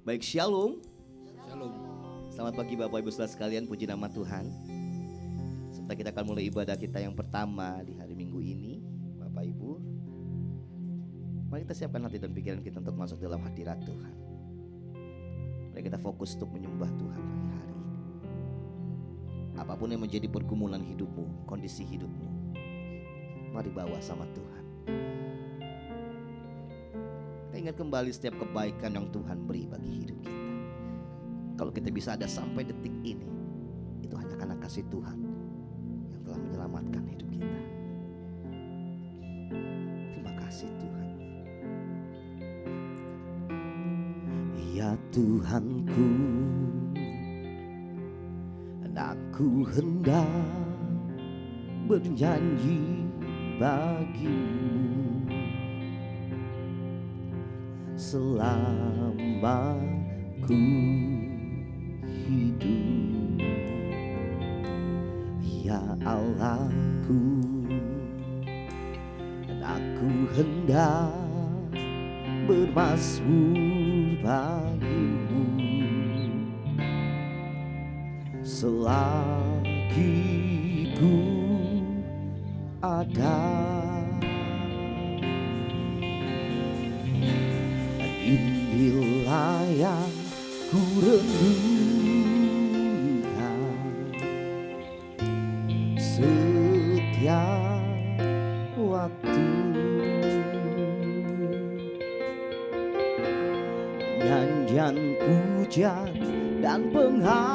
Baik, Shalom. Shalom. Selamat pagi Bapak Ibu Saudara sekalian, puji nama Tuhan. Sebentar kita akan mulai ibadah kita yang pertama di hari Minggu ini. Bapak Ibu, mari kita siapkan hati dan pikiran kita untuk masuk dalam hadirat Tuhan. Mari kita fokus untuk menyembah Tuhan pagi hari ini. Apapun yang menjadi pergumulan hidupmu, kondisi hidupmu, mari bawa sama Tuhan. Kita ingat kembali setiap kebaikan yang Tuhan beri bagi hidup kita. Kalau kita bisa ada sampai detik ini, itu hanya karena kasih Tuhan yang telah menyelamatkan hidup kita. Terima kasih Tuhan. Ya Tuhanku, aku hendak bernyanyi bagimu selama ku hidup. Ya Allahku, aku hendak bermazmur bagimu selagi ku ada. Inilah yang ku renungkan setiap waktu. Nyanyian pujian dan pengagungan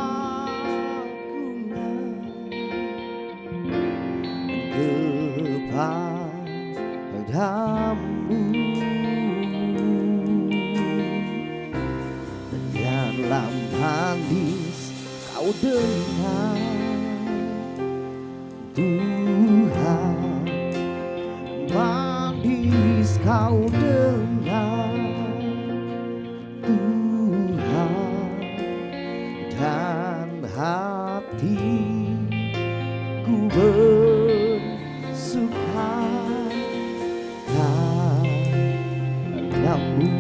kepadamu. Dalam hadis kau dengar Tuhan, hadis kau dengar Tuhan, dan hatiku bersuka padamu.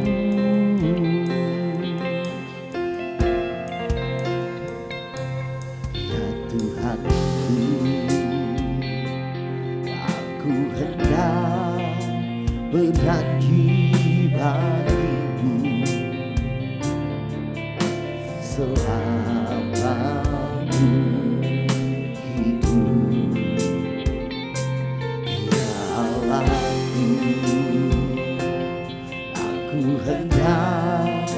Bernyanyi bagimu selama ku hidup. Ya Allahku, aku hendak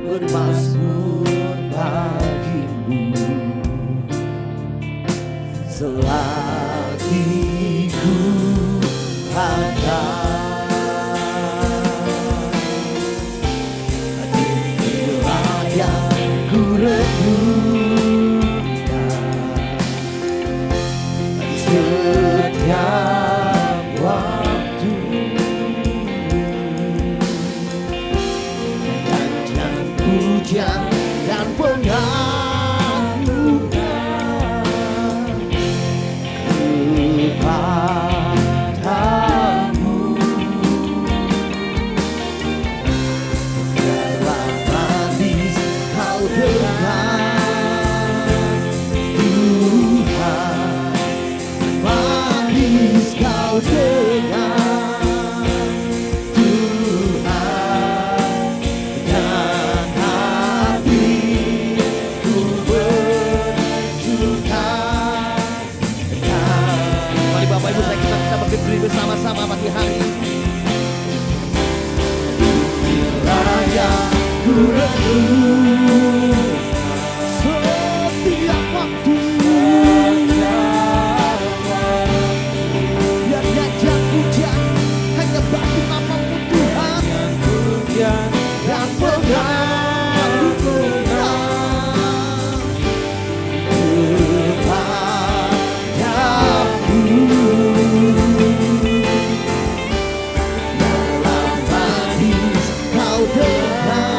bermazmur bagimu selagi ku ada. Setiap waktu nyanyian pujian dan pengagungan kepadamu. Dalam hadis kau dengar kau dengar Tuhan, dan hatiku bersuka. Mari Bapak Ibu saya kita berdiri bersama-sama pagi hari ini. Raya ku renung setiap waktu. Dan pengagungan kepadamu. Dalam hadis kau dengar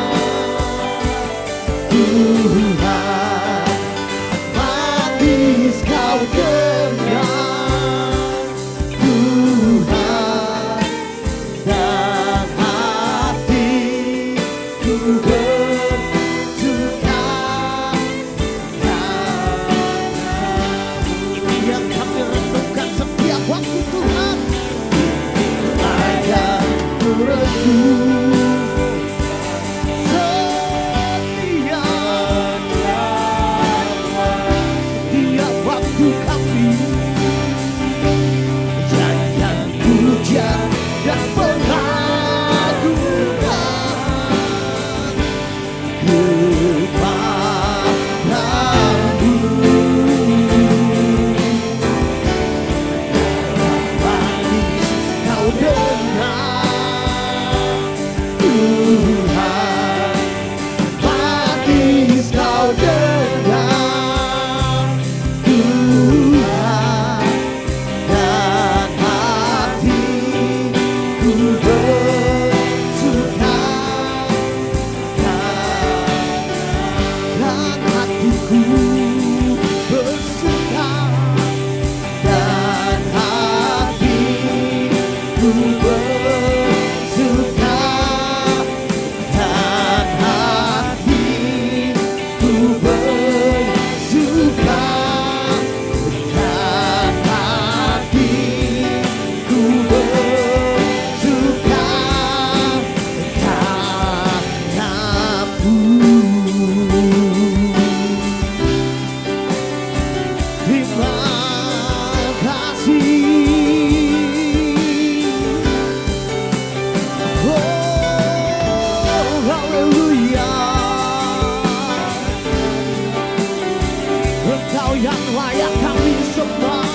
Engkau yang layak kami sembah,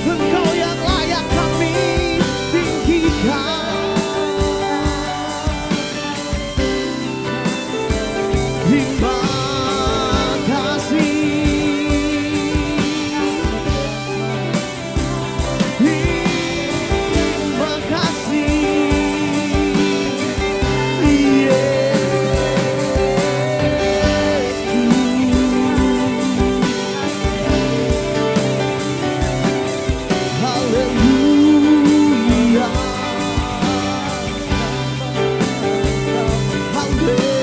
Engkau yang layak kami tinggikan. Terima kasih, terima kasih, Haleluya, Haleluya.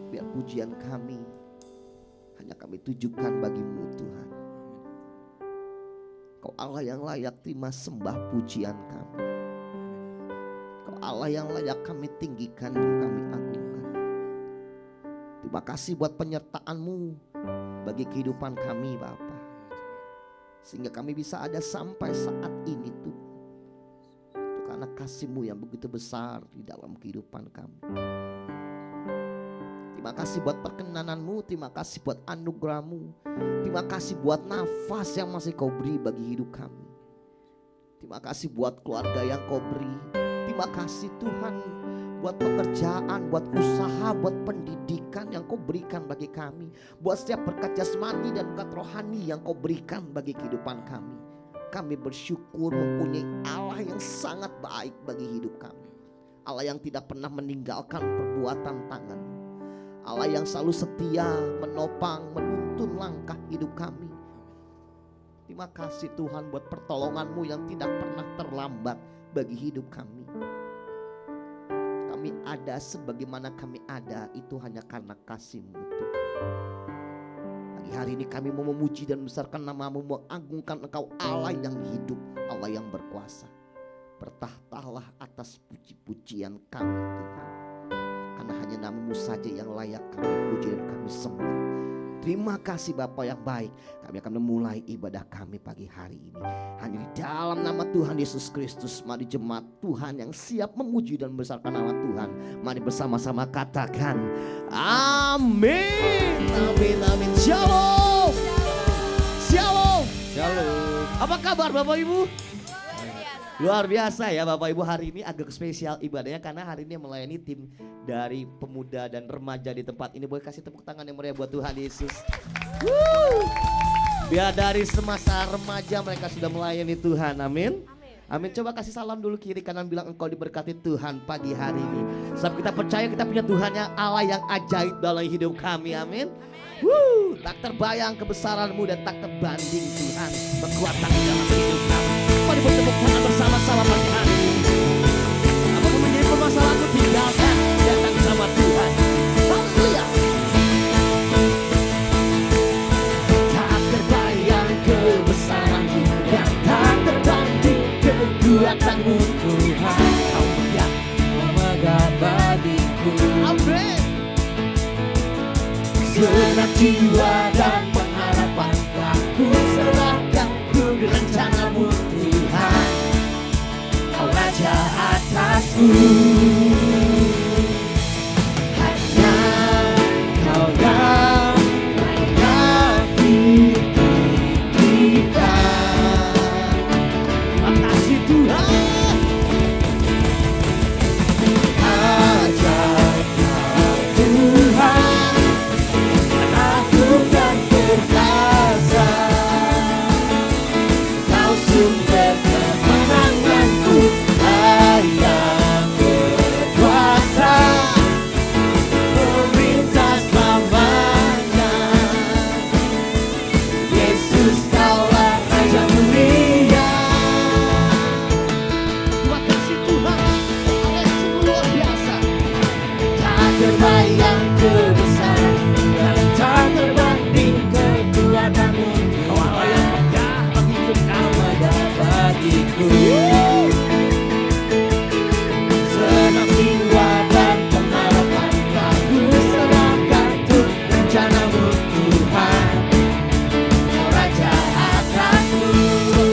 Biar pujian kami hanya kami tujukan bagi-Mu Tuhan. Kau Allah yang layak terima sembah pujian kami. Kau Allah yang layak kami tinggikan dan kami agungkan. Terima kasih buat penyertaan-Mu bagi kehidupan kami Bapa, sehingga kami bisa ada sampai saat ini Tuhan. Itu karena kasih-Mu yang begitu besar di dalam kehidupan kami. Terima kasih buat perkenanan-Mu, terima kasih buat anugerah-Mu, terima kasih buat nafas yang masih Kau beri bagi hidup kami. Terima kasih buat keluarga yang Kau beri. Terima kasih Tuhan buat pekerjaan, buat usaha, buat pendidikan yang Kau berikan bagi kami, buat setiap berkat jasmani dan berkat rohani yang Kau berikan bagi kehidupan kami. Kami bersyukur mempunyai Allah yang sangat baik bagi hidup kami, Allah yang tidak pernah meninggalkan perbuatan tangan, Allah yang selalu setia menopang, menuntun langkah hidup kami. Terima kasih Tuhan buat pertolongan-Mu yang tidak pernah terlambat bagi hidup kami. Kami ada sebagaimana kami ada itu hanya karena kasih-Mu Tuhan. Pagi hari ini kami mau memuji dan membesarkan nama-Mu, mengagungkan Engkau Allah yang hidup, Allah yang berkuasa. Bertahtalah atas puji-pujian kami Tuhan, karena hanya nama-Mu saja yang layak kami puji dan kami sembah. Terima kasih Bapa yang baik. Kami akan memulai ibadah kami pagi hari ini hanya di dalam nama Tuhan Yesus Kristus. Mari jemaat Tuhan yang siap memuji dan membesarkan nama Tuhan, mari bersama-sama katakan amin, amin, amin. Shalom, shalom, shalom. Apa kabar Bapak Ibu? Luar biasa ya Bapak Ibu, hari ini agak spesial ibadahnya karena hari ini melayani tim dari pemuda dan remaja di tempat ini. Boleh kasih tepuk tangan yang meriah buat Tuhan Yesus. Biar dari semasa remaja mereka sudah melayani Tuhan, amin. Amin. Coba kasih salam dulu kiri kanan, bilang engkau diberkati Tuhan pagi hari ini. Sebab kita percaya kita punya Tuhan yang Allah yang ajaib dalam hidup kami, amin. Tak terbayang kebesaran-Mu dan tak terbanding Tuhan kekuatan di dalam hidup kami. Mari bertepuk tangan bersama-sama pagi hari ini. Apapun menjadi permasalahanmu, tinggalkan, datang sama Tuhan. Haleluya. Tak terbayang kebesaran-Mu dan tak terbanding kekuatan-Mu Tuhan. Kau yang memegang bagiku. Amin. Segenap jiwa dan pengharapan aku serahkan ku rencana-Mu Tuhan. Kau raja atasku, hanya Kau yang layak ditinggikan. Terima kasih Tuhan. Ajar Kau Tuhan, aku dan perkasa. Kau sumber kemenanganku, yang kebesaran dan tak terbanding kekuatanmu. Kau Allah yang megah bagiku, kau ada bagiku. Senang jiwa dan pengharapan aku serahkan untuk rencanamu Tuhan. Kau Raja atasku,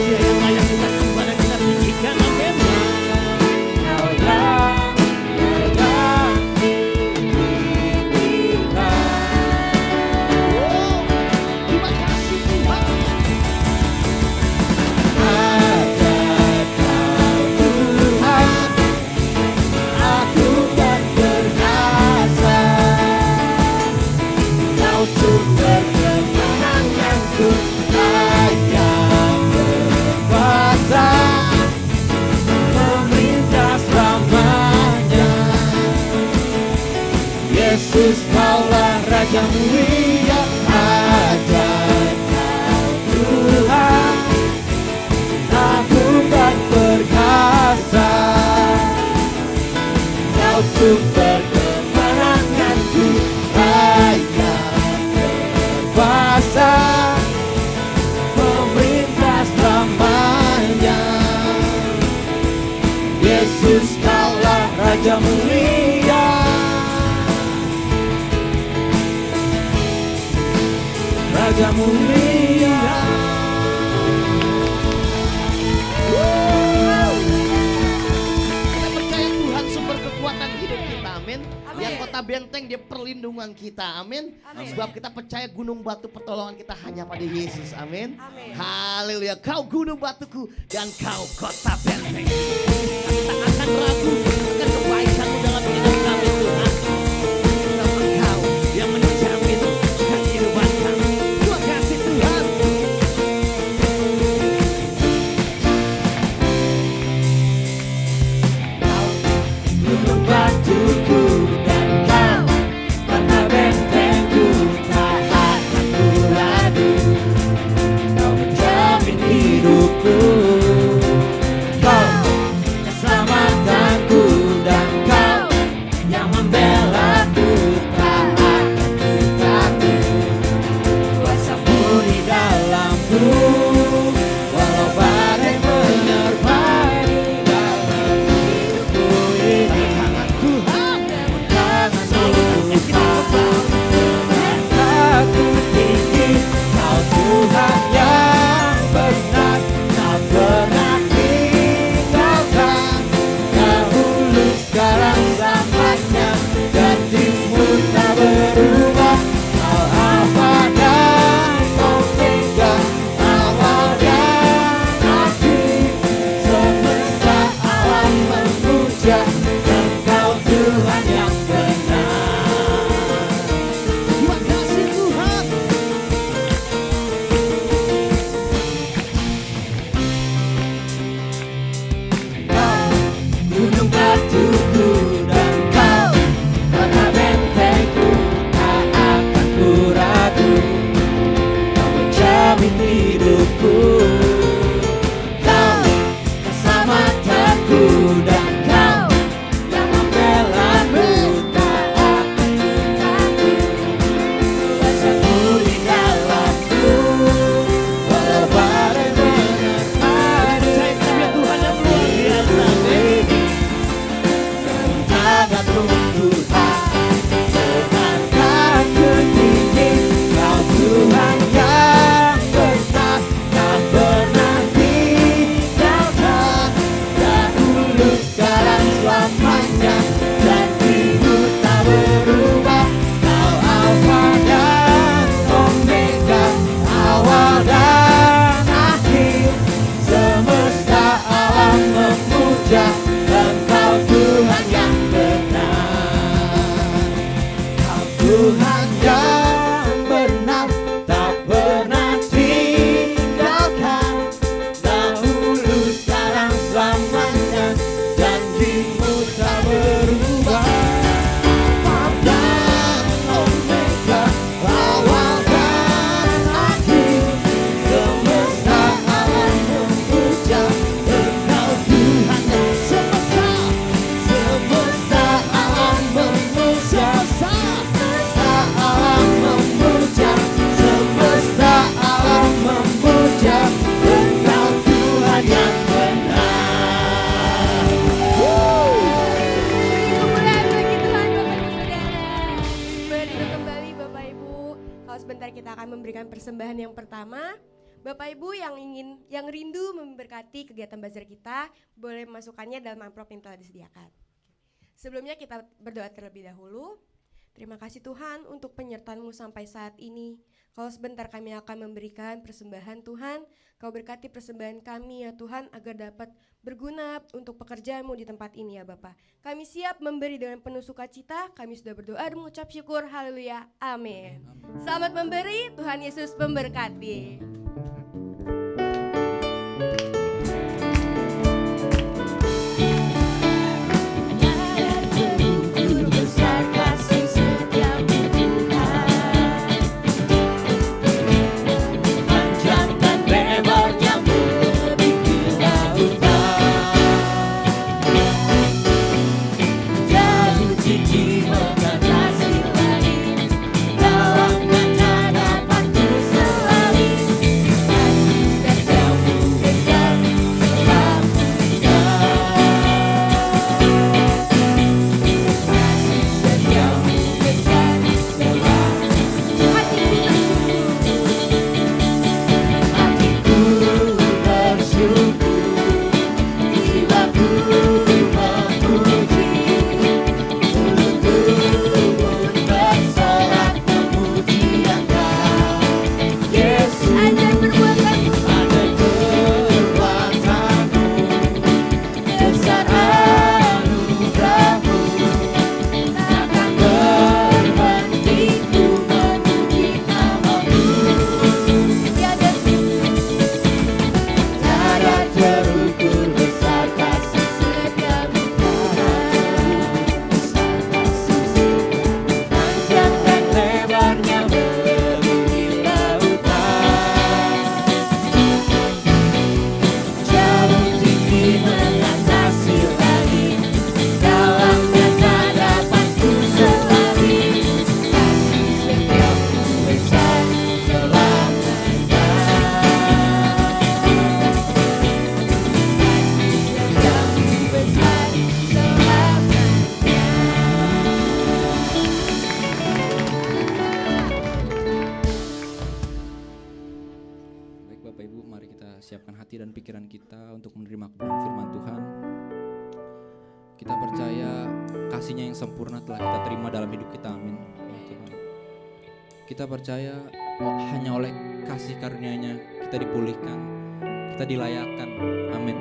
Dia yang layak kita sembah dan kita tinggikan. Amin. Kau yang layak ditinggikan. Terima kasih Tuhan. Yesus kaulah Raja mulia, ajaib Kau Tuhan, agung dan perkasa. Kau sumber kemenanganku, ayam berkuasa, pemerintah selamanya. Yesus kaulah Raja mulia, Raja mulia. Kita percaya Tuhan sumber kekuatan hidup kita, amin. Yang kota benteng dia perlindungan kita, amin. Sebab kita percaya gunung batu pertolongan kita hanya pada Yesus, amin. Haleluya, kau gunung batuku dan kau kota benteng. Kita akan ragu akan kebaikanmu dalam hidup kami Tuhan. Sebab Engkau yang menjamin kehidupan kami. Terima kasih Tuhan. Gunung batuku dan kau kota bentengku, tak akan ku ragu. Kau menjamin hidupku, kau keselamatanku, dan kau yang membelaku, tak akan ku takut. Kuasamu di dalamku, walau badai menyertai dalam hidupku ini. Tuhan, tanganmu Tuhan, aku tinggi. Kau Tuhan yang benar, tak pernah tinggalkan. Dahulu, sekarang, selamanya, janjimu tak berubah. Kau Alfa dan Omega, awal dan akhir. Semesta alam memuja Engkau Tuhan yang benar. Terima kasih Tuhan. Kau gunung batuku dan kau kota bentengku, tak akan ku ragu. Kau menjamin hidupku, kau keselamatanku, dan kau yang membelaku, tak akan ku takut. Kuasamu di dalamku, walau badai menerpa. Saya Tuhan yang luar biasa. Tanganmu Tuhan, segala tinggi. Kau Tuhan yang benar, tak pernah tinggalkan. Dahulu, sekarang, selamanya, janjimu tak berubah. Kau Alfa dan Omega, awal dan akhir. Semesta alam memuja Engkau Tuhan yang benar. Kau Tuhan yang benar, tak pernah tinggalkan. Dahulu, sekarang, selamanya, dengan persembahan yang pertama. Bapak Ibu yang rindu memberkati kegiatan bazar kita, boleh memasukkannya dalam amplop yang telah disediakan. Sebelumnya kita berdoa terlebih dahulu. Terima kasih Tuhan untuk penyertaan-Mu sampai saat ini. Kalau sebentar kami akan memberikan persembahan Tuhan, Kau berkati persembahan kami ya Tuhan agar dapat berguna untuk pekerjaan-Mu di tempat ini ya Bapa. Kami siap memberi dengan penuh sukacita, kami sudah berdoa dan mengucap syukur, haleluya, amin. Selamat memberi, Tuhan Yesus memberkati. siapkan hati dan pikiran kita untuk menerima kebenaran firman Tuhan. Kita percaya kasih-Nya yang sempurna telah kita terima dalam hidup kita, amin. Ya Tuhan. Kita percaya hanya oleh kasih karunia-Nya kita dipulihkan, kita dilayakkan, amin.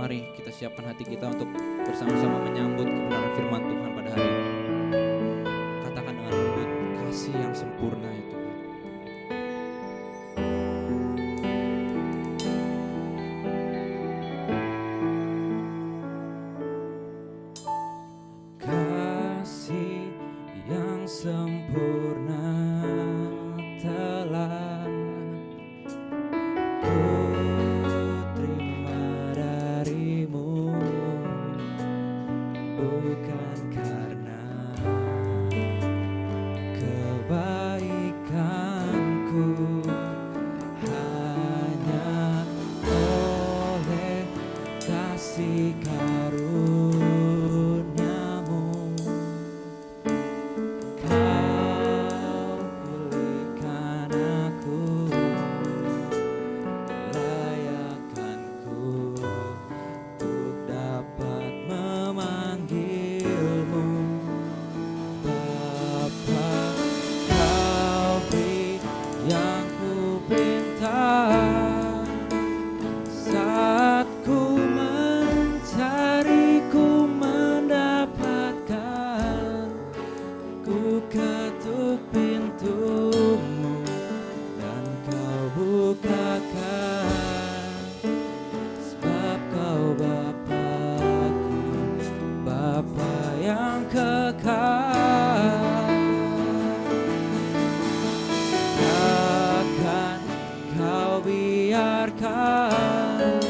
Mari kita siapkan hati kita untuk bersama-sama menyambut kebenaran firman Tuhan pada hari ini. Katakan dengan lembut, kasih yang sempurna itu. Kasih yang sempurna telah ku terima darimu, bukan karena kebaikanku, hanya oleh kasih karunia-Mu Kau pulihkan aku, layakkanku untuk dapat memanggil-Mu Bapa. Kau beri yang ku pinta saat ku mencari, ku mendapatkan. Ku ketuk pintu-Mu dan Kau bukakan, sebab Kau Bapa-Ku, Bapa yang kekal. Takkan Kau biarkan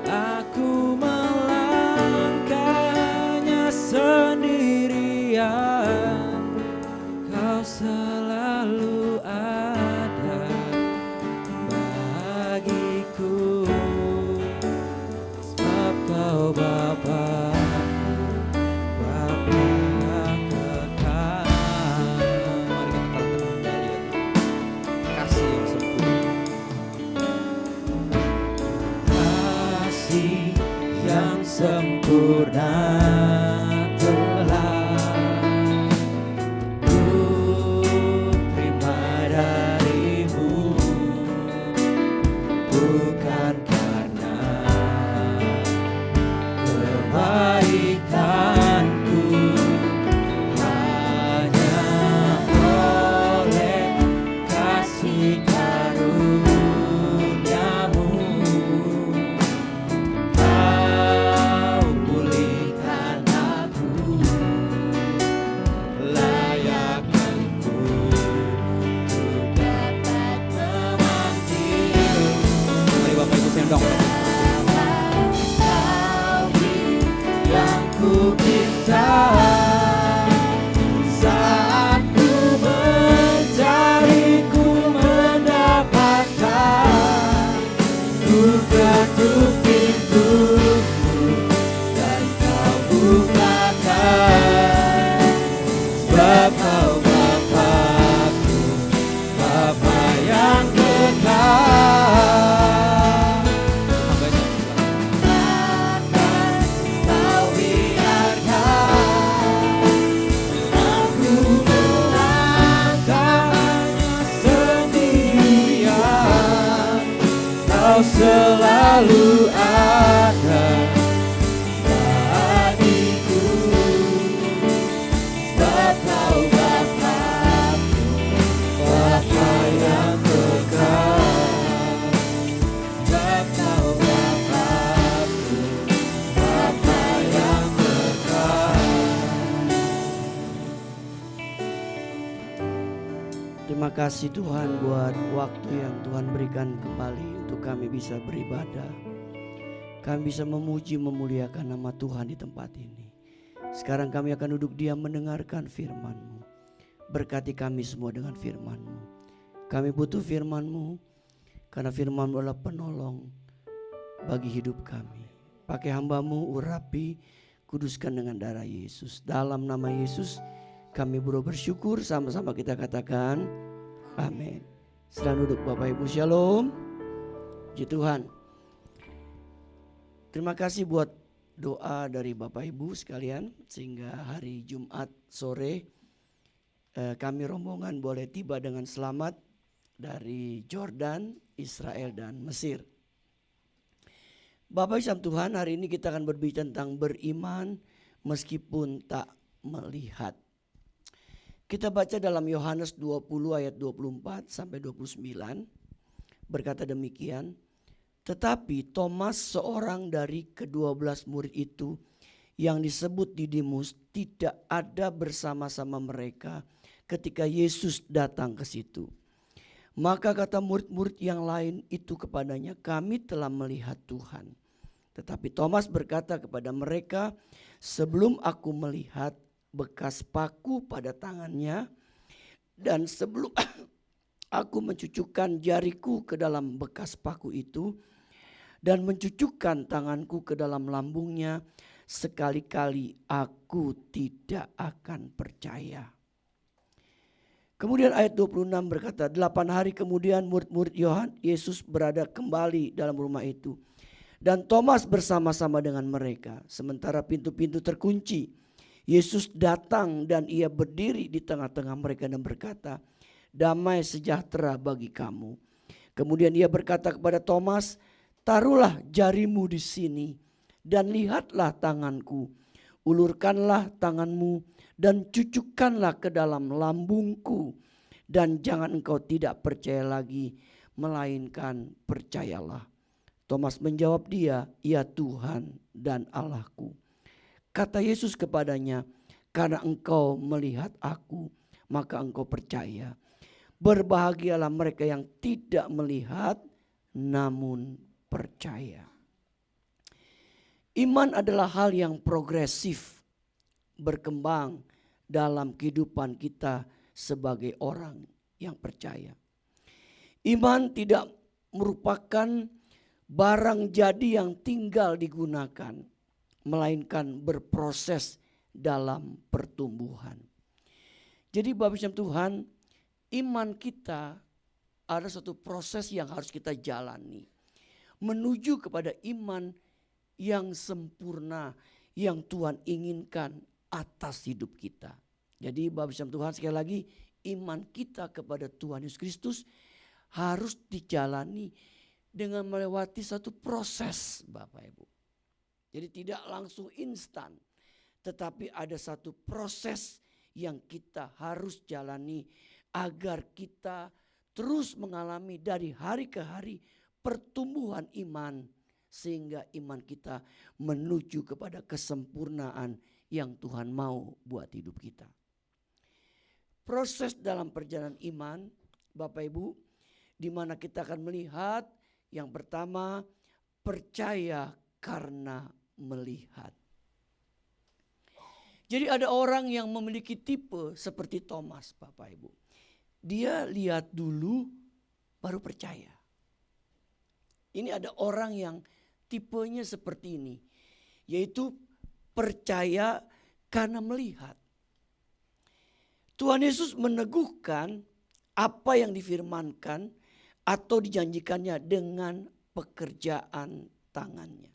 aku melangkahnya sendirian. Kau selalu ada bagiku, sebab Kau Bapa-Ku, Bapa yang kekal. Mari kita katakan kembali. yang sempurna telah ku terima darimu, bukan karena kebaikanku, hanya oleh kasih karuniamu kau pulihkan aku, layakkanku untuk dapat memanggilmu. Mari Bapak Ibu sendong. Yang ku minta saat ku mencari, ku mendapatkan. Ku ketuk pintumu dan kau bukakan, sebab kau Bapa-Ku, Bapa yang kekal. Takkan kau biarkan aku melangkah sendirian. Kau selalu ada bagiku, sebab kau Bapa-Ku, Bapa yang kekal. Sebab kau Bapa-Ku, Bapa yang kekal. Terima kasih Tuhan buat waktu yang Tuhan berikan kembali untuk kami bisa beribadah. Kami bisa memuji memuliakan nama Tuhan di tempat ini. Sekarang kami akan duduk diam mendengarkan firman-Mu. Berkati kami semua dengan firman-Mu. Kami butuh firman-Mu karena firman-Mu adalah penolong bagi hidup kami. Pakai hamba-Mu, urapi, kuduskan dengan darah Yesus. Dalam nama Yesus kami bersyukur, sama-sama kita katakan amin. Sedang duduk Bapak Ibu, shalom. Puji Tuhan. Terima kasih buat doa dari Bapak Ibu sekalian, sehingga hari Jumat sore kami rombongan boleh tiba dengan selamat dari Jordan, Israel dan Mesir. Bapak Ibu Tuhan, hari ini kita akan berbicara tentang beriman meskipun tak melihat. Kita baca dalam Yohanes 20 ayat 24 sampai 29, berkata demikian. Tetapi Thomas, seorang dari ke-12 murid itu yang disebut Didimus, tidak ada bersama-sama mereka ketika Yesus datang ke situ. Maka kata murid-murid yang lain itu kepadanya, kami telah melihat Tuhan. Tetapi Thomas berkata kepada mereka, sebelum aku melihat bekas paku pada tangannya, dan sebelum aku mencucukkan jariku ke dalam bekas paku itu, dan mencucukkan tanganku ke dalam lambungnya, sekali-kali aku tidak akan percaya. Kemudian ayat 26 berkata, 8 hari kemudian murid-murid Yesus berada kembali dalam rumah itu. Dan Thomas bersama-sama dengan mereka. Sementara pintu-pintu terkunci, Yesus datang dan ia berdiri di tengah-tengah mereka dan berkata, damai sejahtera bagi kamu. Kemudian ia berkata kepada Thomas, taruhlah jarimu di sini dan lihatlah tanganku. Ulurkanlah tanganmu dan cucukkanlah ke dalam lambungku. Dan jangan engkau tidak percaya lagi, melainkan percayalah. Thomas menjawab dia, ya Tuhan dan Allahku. Kata Yesus kepadanya, karena engkau melihat aku, maka engkau percaya. Berbahagialah mereka yang tidak melihat, namun percaya. Iman adalah hal yang progresif, berkembang dalam kehidupan kita sebagai orang yang percaya. Iman tidak merupakan barang jadi yang tinggal digunakan, melainkan berproses dalam pertumbuhan. Jadi Bapak Ibu Tuhan, iman kita ada suatu proses yang harus kita jalani. Menuju kepada iman yang sempurna yang Tuhan inginkan atas hidup kita. Jadi Bapak Ibu Tuhan, sekali lagi iman kita kepada Tuhan Yesus Kristus harus dijalani dengan melewati satu proses, Bapak Ibu. Jadi tidak langsung instan, tetapi ada satu proses yang kita harus jalani agar kita terus mengalami dari hari ke hari pertumbuhan iman, sehingga iman kita menuju kepada kesempurnaan yang Tuhan mau buat hidup kita. Proses dalam perjalanan iman, Bapak Ibu, di mana kita akan melihat yang pertama, percaya karena melihat. Jadi ada orang yang memiliki tipe seperti Thomas, Bapak Ibu. Dia lihat dulu baru percaya. Ini ada orang yang tipenya seperti ini, yaitu percaya karena melihat. Tuhan Yesus meneguhkan apa yang difirmankan atau dijanjikannya dengan pekerjaan tangannya.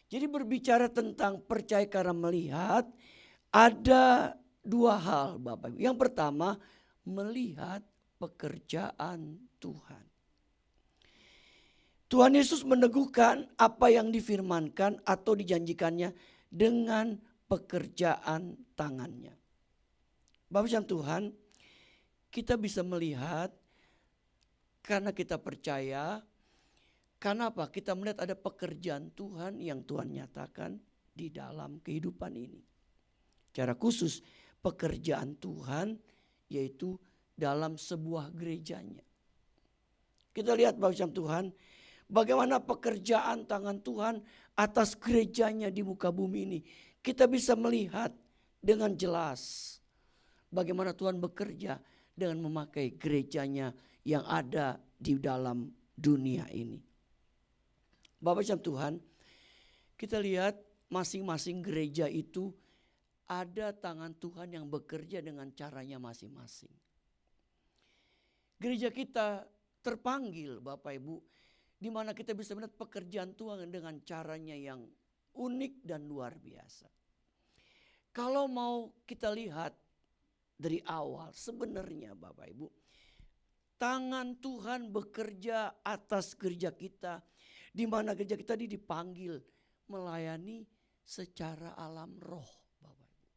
Jadi berbicara tentang percaya karena melihat, ada dua hal Bapak Ibu. Yang pertama, melihat pekerjaan Tuhan. Tuhan Yesus meneguhkan apa yang difirmankan atau dijanjikannya dengan pekerjaan tangannya. Bapak Ibu Tuhan, kita bisa melihat karena kita percaya. Karena apa? Kita melihat ada pekerjaan Tuhan yang Tuhan nyatakan di dalam kehidupan ini. Secara khusus pekerjaan Tuhan yaitu dalam sebuah gerejanya. Kita lihat Bapak Ibu Tuhan, bagaimana pekerjaan tangan Tuhan atas gerejanya di muka bumi ini. Kita bisa melihat dengan jelas bagaimana Tuhan bekerja dengan memakai gerejanya yang ada di dalam dunia ini. Bapak Ibu Tuhan, kita lihat masing-masing gereja itu ada tangan Tuhan yang bekerja dengan caranya masing-masing. Gereja kita terpanggil Bapak Ibu, di mana kita bisa melihat pekerjaan Tuhan dengan caranya yang unik dan luar biasa. Kalau mau kita lihat dari awal, sebenarnya Bapak Ibu, tangan Tuhan bekerja atas gereja kita, di mana gereja kita dipanggil melayani secara alam roh, Bapak Ibu.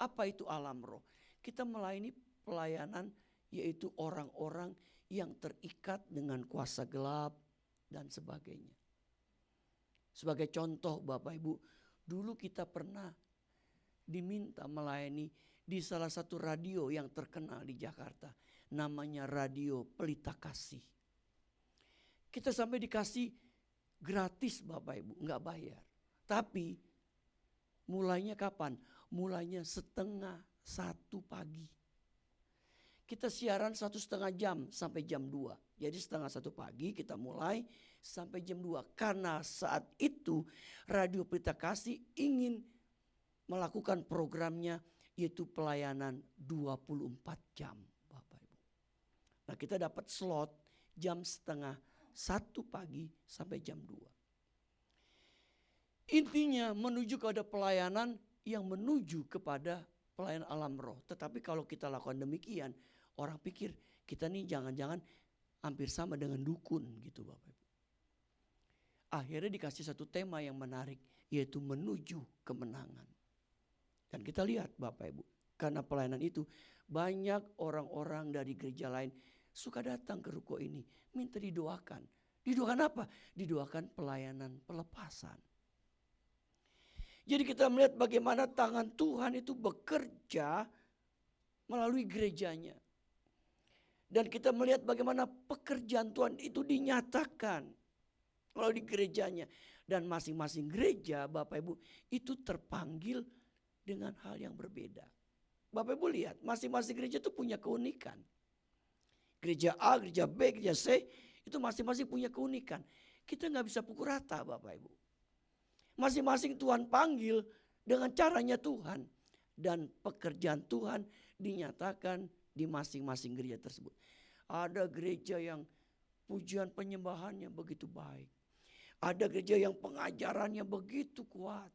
Apa itu alam roh? Kita melayani pelayanan yaitu orang-orang yang terikat dengan kuasa gelap dan sebagainya. Sebagai contoh Bapak Ibu, dulu kita pernah diminta melayani di salah satu radio yang terkenal di Jakarta. Namanya Radio Pelita Kasih. Kita sampai dikasih gratis Bapak Ibu, enggak bayar. Tapi mulainya kapan? Mulainya 12:30 pagi. Kita siaran 1,5 jam sampai jam 2. Jadi 1:30 pagi kita mulai sampai jam 2. Karena saat itu Radio Pelita Kasih ingin melakukan programnya yaitu pelayanan 24 jam Bapak Ibu. Nah kita dapat slot jam 1:30 pagi sampai jam 2. Intinya menuju kepada pelayanan yang menuju kepada pelayanan alam roh. Tetapi kalau kita lakukan demikian, orang pikir kita nih jangan-jangan hampir sama dengan dukun gitu Bapak Ibu. Akhirnya dikasih satu tema yang menarik, yaitu menuju kemenangan. Dan kita lihat Bapak Ibu, karena pelayanan itu banyak orang-orang dari gereja lain suka datang ke ruko ini, minta didoakan. Didoakan apa? Didoakan pelayanan pelepasan. Jadi kita melihat bagaimana tangan Tuhan itu bekerja melalui gerejanya. Dan kita melihat bagaimana pekerjaan Tuhan itu dinyatakan melalui gerejanya. Dan masing-masing gereja Bapak Ibu itu terpanggil dengan hal yang berbeda. Bapak Ibu lihat masing-masing gereja itu punya keunikan. Gereja A, gereja B, gereja C itu masing-masing punya keunikan. Kita nggak bisa pukul rata Bapak Ibu. Masing-masing Tuhan panggil dengan caranya Tuhan. Dan pekerjaan Tuhan dinyatakan di masing-masing gereja tersebut. Ada gereja yang pujian penyembahannya begitu baik. Ada gereja yang pengajarannya begitu kuat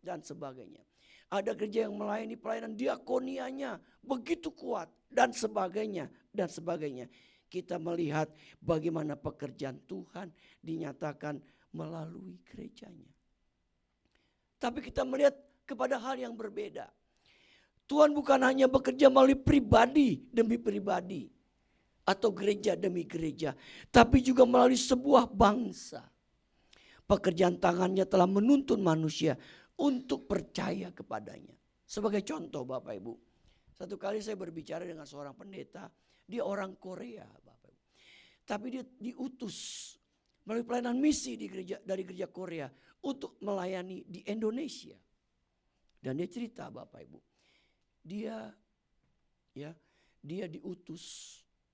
dan sebagainya. Ada gereja yang melayani pelayanan diakonianya begitu kuat dan sebagainya dan sebagainya. Kita melihat bagaimana pekerjaan Tuhan dinyatakan melalui gerejanya. Tapi kita melihat kepada hal yang berbeda. Tuhan bukan hanya bekerja melalui pribadi demi pribadi atau gereja demi gereja, tapi juga melalui sebuah bangsa. Pekerjaan tangannya telah menuntun manusia untuk percaya kepadanya. Sebagai contoh Bapak Ibu, satu kali saya berbicara dengan seorang pendeta, dia orang Korea Bapak Ibu. Tapi dia diutus melalui pelayanan misi dari gereja Korea untuk melayani di Indonesia. Dan dia cerita Bapak Ibu, dia diutus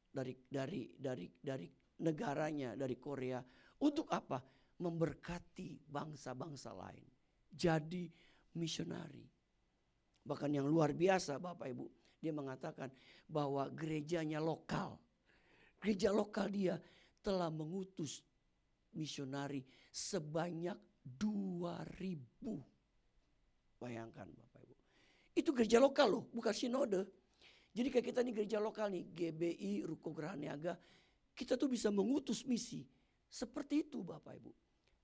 dari negaranya, dari Korea untuk apa? Memberkati bangsa-bangsa lain. Jadi misionari. Bahkan yang luar biasa Bapak Ibu, dia mengatakan bahwa gerejanya lokal. Gereja lokal dia telah mengutus misionari sebanyak 2.000. Bayangkan Bapak Ibu. Itu gereja lokal loh, bukan sinode. Jadi kayak kita nih gereja lokal nih, GBI, Ruko Gerahaniaga, kita tuh bisa mengutus misi. Seperti itu Bapak Ibu.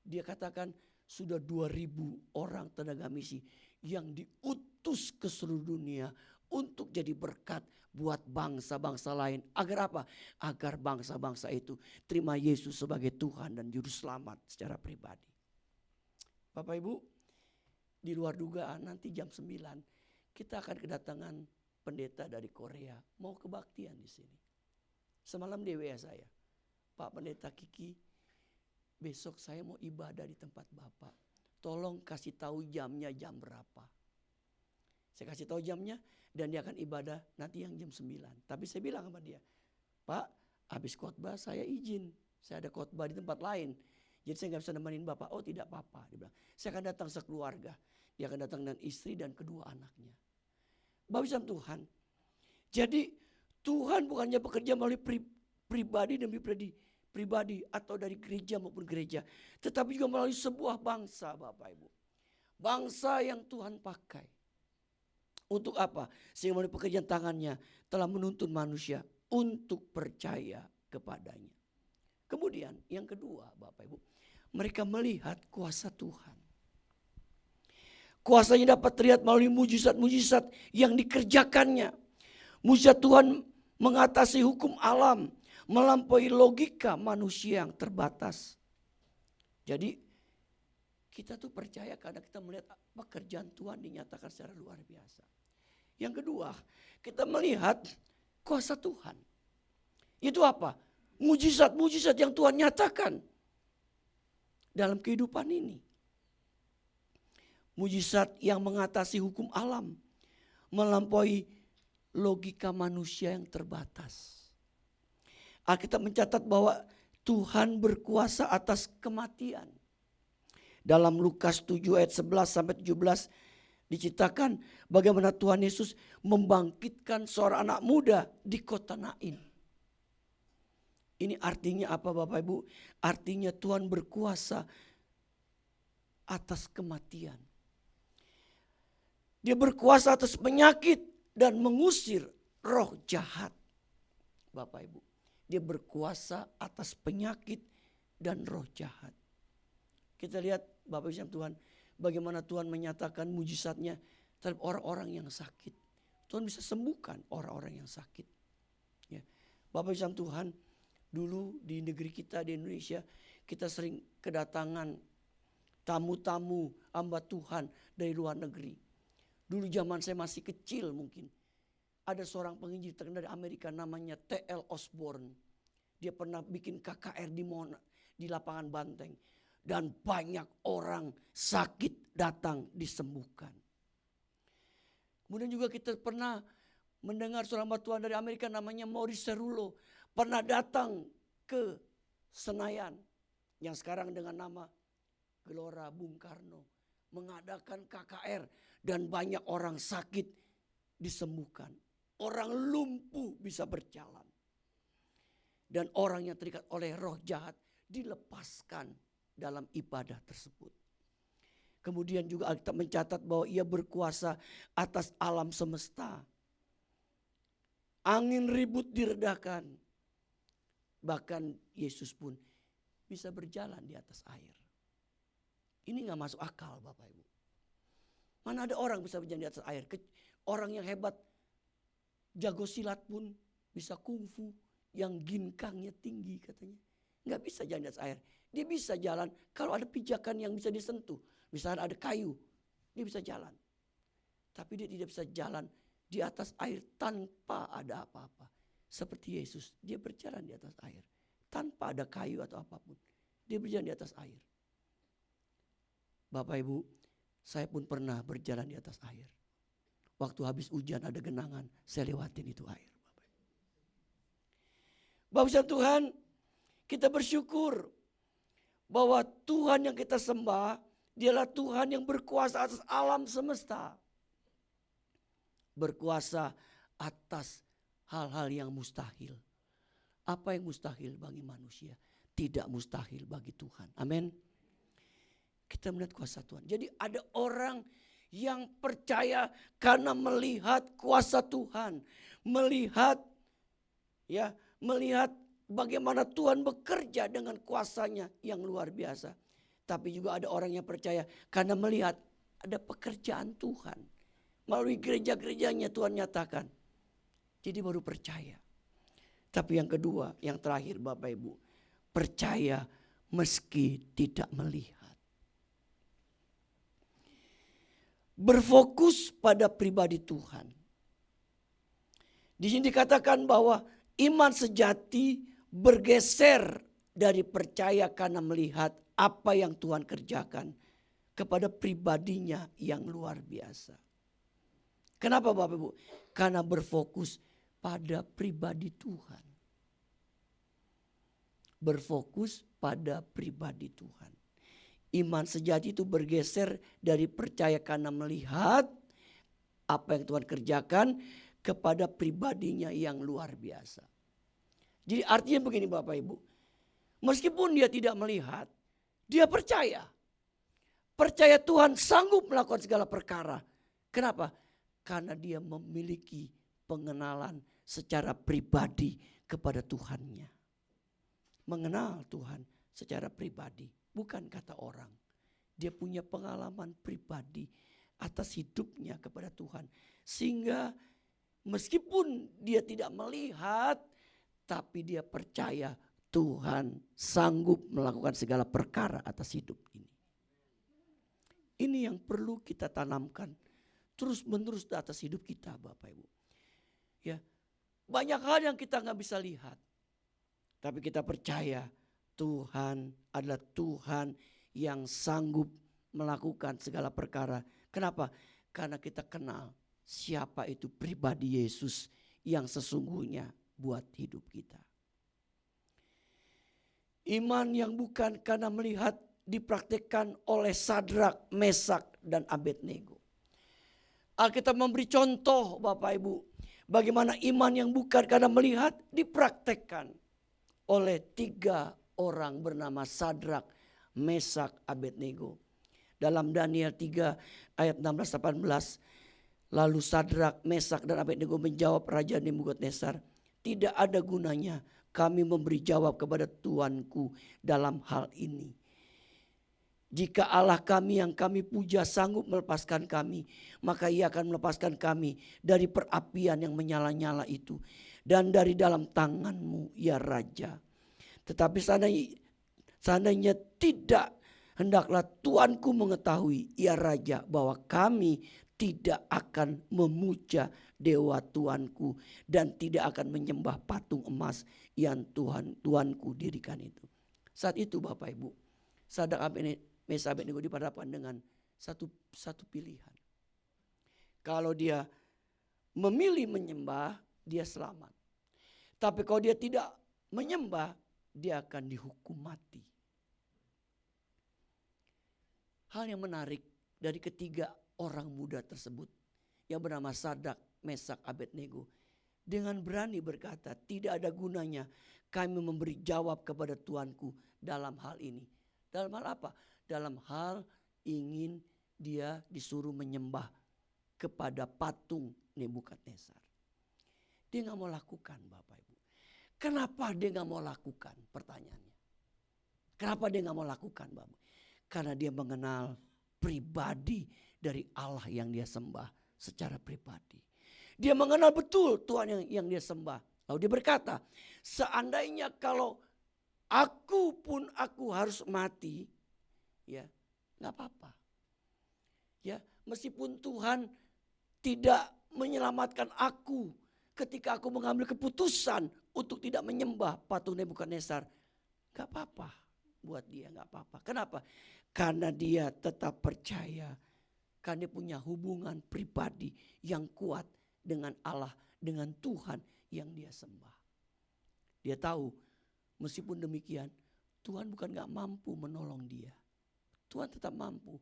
Dia katakan sudah 2.000 orang tenaga misi yang diutus ke seluruh dunia untuk jadi berkat buat bangsa-bangsa lain. Agar apa? Agar bangsa-bangsa itu terima Yesus sebagai Tuhan dan Juru Selamat secara pribadi. Bapak Ibu, di luar dugaan nanti jam 9 kita akan kedatangan pendeta dari Korea mau kebaktian di sini. Semalam di WA saya, Pak Pendeta Kiki, besok saya mau ibadah di tempat Bapak. Tolong kasih tahu jamnya jam berapa. Saya kasih tahu jamnya dan dia akan ibadah nanti yang jam 9. Tapi saya bilang sama dia, Pak, habis khotbah saya izin. Saya ada khotbah di tempat lain. Jadi saya gak bisa nemenin Bapak. Oh tidak apa-apa. Dia bilang, saya akan datang sekeluarga. Dia akan datang dengan istri dan kedua anaknya. Bapak Tuhan. Jadi Tuhan bukannya bekerja melalui pribadi demi pribadi atau dari gereja maupun gereja. Tetapi juga melalui sebuah bangsa Bapak Ibu. Bangsa yang Tuhan pakai. Untuk apa? Sehingga melalui pekerjaan tangannya telah menuntun manusia untuk percaya kepadanya. Kemudian yang kedua Bapak Ibu. Mereka melihat kuasa Tuhan. Kuasanya dapat terlihat melalui mujizat-mujizat yang dikerjakannya. Mujizat Tuhan mengatasi hukum alam, melampaui logika manusia yang terbatas. Jadi kita tuh percaya karena kita melihat pekerjaan Tuhan dinyatakan secara luar biasa. Yang kedua, kita melihat kuasa Tuhan. Itu apa? Mujizat-mujizat yang Tuhan nyatakan dalam kehidupan ini. Mujizat yang mengatasi hukum alam, melampaui logika manusia yang terbatas. Alkitab mencatat bahwa Tuhan berkuasa atas kematian. Dalam Lukas 7 ayat 11 sampai 17 diceritakan bagaimana Tuhan Yesus membangkitkan seorang anak muda di kota Nain. Ini artinya apa Bapak Ibu? Artinya Tuhan berkuasa atas kematian. Dia berkuasa atas penyakit dan mengusir roh jahat. Bapak Ibu, dia berkuasa atas penyakit dan roh jahat. Kita lihat Bapak Ibu Tuhan, bagaimana Tuhan menyatakan mujizatnya terhadap orang-orang yang sakit. Tuhan bisa sembuhkan orang-orang yang sakit. Ya. Bapak Ibu Tuhan, dulu di negeri kita di Indonesia, kita sering kedatangan tamu-tamu hamba Tuhan dari luar negeri. Dulu zaman saya masih kecil mungkin. Ada seorang penginjil terkenal dari Amerika namanya T.L. Osborne. Dia pernah bikin KKR di lapangan Banteng. Dan banyak orang sakit datang disembuhkan. Kemudian juga kita pernah mendengar seorang hamba Tuhan dari Amerika namanya Maurice Cerullo. Pernah datang ke Senayan. Yang sekarang dengan nama Gelora Bung Karno. Mengadakan KKR. Dan banyak orang sakit disembuhkan. Orang lumpuh bisa berjalan. Dan orang yang terikat oleh roh jahat dilepaskan dalam ibadah tersebut. Kemudian juga Alkitab mencatat bahwa ia berkuasa atas alam semesta. Angin ribut diredakan. Bahkan Yesus pun bisa berjalan di atas air. Ini gak masuk akal Bapak Ibu. Mana ada orang bisa berjalan di atas air. Orang yang hebat, jago silat pun bisa kungfu. Yang ginkangnya tinggi katanya. Gak bisa jalan di atas air. Dia bisa jalan kalau ada pijakan yang bisa disentuh. Misalnya ada kayu, dia bisa jalan. Tapi dia tidak bisa jalan di atas air tanpa ada apa-apa. Seperti Yesus, dia berjalan di atas air. Tanpa ada kayu atau apapun. Dia berjalan di atas air. Bapak Ibu, saya pun pernah berjalan di atas air. Waktu habis hujan ada genangan, saya lewatin itu air. Bapak Tuhan, kita bersyukur bahwa Tuhan yang kita sembah, Dialah Tuhan yang berkuasa atas alam semesta. Berkuasa atas hal-hal yang mustahil. Apa yang mustahil bagi manusia, tidak mustahil bagi Tuhan. Amin. Kita melihat kuasa Tuhan. Jadi ada orang yang percaya karena melihat kuasa Tuhan. Melihat bagaimana Tuhan bekerja dengan kuasanya yang luar biasa. Tapi juga ada orang yang percaya karena melihat ada pekerjaan Tuhan. Melalui gereja-gerejanya Tuhan nyatakan. Jadi baru percaya. Tapi yang kedua, yang terakhir Bapak Ibu. Percaya meski tidak melihat. Berfokus pada pribadi Tuhan. Di sini dikatakan bahwa iman sejati bergeser dari percaya karena melihat apa yang Tuhan kerjakan kepada pribadinya yang luar biasa. Kenapa Bapak Ibu? Karena berfokus pada pribadi Tuhan. Berfokus pada pribadi Tuhan. Iman sejati itu bergeser dari percaya karena melihat apa yang Tuhan kerjakan kepada pribadinya yang luar biasa. Jadi artinya begini Bapak Ibu. Meskipun dia tidak melihat, dia percaya. Percaya Tuhan sanggup melakukan segala perkara. Kenapa? Karena dia memiliki pengenalan secara pribadi kepada Tuhannya. Mengenal Tuhan secara pribadi, bukan kata orang. Dia punya pengalaman pribadi atas hidupnya kepada Tuhan. Sehingga meskipun dia tidak melihat, tapi dia percaya Tuhan sanggup melakukan segala perkara atas hidup ini. Ini yang perlu kita tanamkan terus menerus di atas hidup kita Bapak Ibu. Ya, banyak hal yang kita nggak bisa lihat. Tapi kita percaya Tuhan adalah Tuhan yang sanggup melakukan segala perkara. Kenapa? Karena kita kenal siapa itu pribadi Yesus yang sesungguhnya buat hidup kita. Iman yang bukan karena melihat dipraktikkan oleh Sadrak, Mesak, dan Abednego. Alkitab memberi contoh Bapak Ibu. Bagaimana iman yang bukan karena melihat dipraktikkan oleh 3 orang bernama Sadrak, Mesak, Abednego. Dalam Daniel 3 ayat 16-18. Lalu Sadrak, Mesak, dan Abednego menjawab Raja Nebukadnezar, tidak ada gunanya kami memberi jawab kepada Tuanku dalam hal ini. Jika Allah kami yang kami puja sanggup melepaskan kami, maka ia akan melepaskan kami dari perapian yang menyala-nyala itu. Dan dari dalam tanganmu ya Raja. Tetapi seandainya tidak, hendaklah Tuanku mengetahui ya Raja bahwa kami tidak akan memuja dewa Tuanku dan tidak akan menyembah patung emas yang Tuanku dirikan itu. Saat itu Bapak Ibu, Sadrak, Mesak, Abednego dihadapkan dengan satu pilihan. Kalau dia memilih menyembah, dia selamat. Tapi kalau dia tidak menyembah, dia akan dihukum mati. Hal yang menarik dari ketiga orang muda tersebut yang bernama Sadrak, Mesak, Abednego dengan berani berkata, tidak ada gunanya kami memberi jawab kepada Tuanku dalam hal ini. Dalam hal apa? Dalam hal ingin dia disuruh menyembah kepada patung Nebukadnezar. Dia nggak mau lakukan, Bapak Ibu. Kenapa dia nggak mau lakukan? Pertanyaannya. Kenapa dia nggak mau lakukan, Bapak? Karena dia mengenal pribadi dari Allah yang dia sembah secara pribadi. Dia mengenal betul Tuhan yang dia sembah. Lalu dia berkata, seandainya kalau aku harus mati, ya nggak apa-apa. Ya, meskipun Tuhan tidak menyelamatkan aku ketika aku mengambil keputusan untuk tidak menyembah patung Nebukadnezar, nggak apa-apa buat dia, nggak apa-apa. Kenapa? Karena dia tetap percaya, karena dia punya hubungan pribadi yang kuat dengan Allah, dengan Tuhan yang dia sembah. Dia tahu meskipun demikian Tuhan bukan gak mampu menolong dia. Tuhan tetap mampu.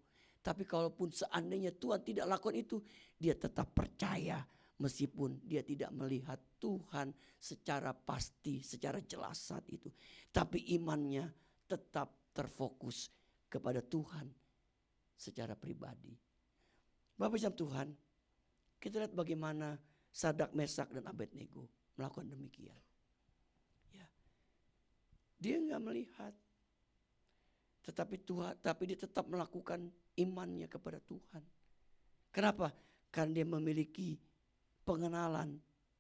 Tapi kalaupun seandainya Tuhan tidak lakukan itu, dia tetap percaya meskipun dia tidak melihat Tuhan secara pasti, secara jelas saat itu. Tapi imannya tetap terfokus kepada Tuhan secara pribadi. Bapak Ibu Tuhan, kita lihat bagaimana Sadrak, Mesak dan Abednego melakukan demikian. Ya. Dia nggak melihat, tapi dia tetap melakukan imannya kepada Tuhan. Kenapa? Karena dia memiliki pengenalan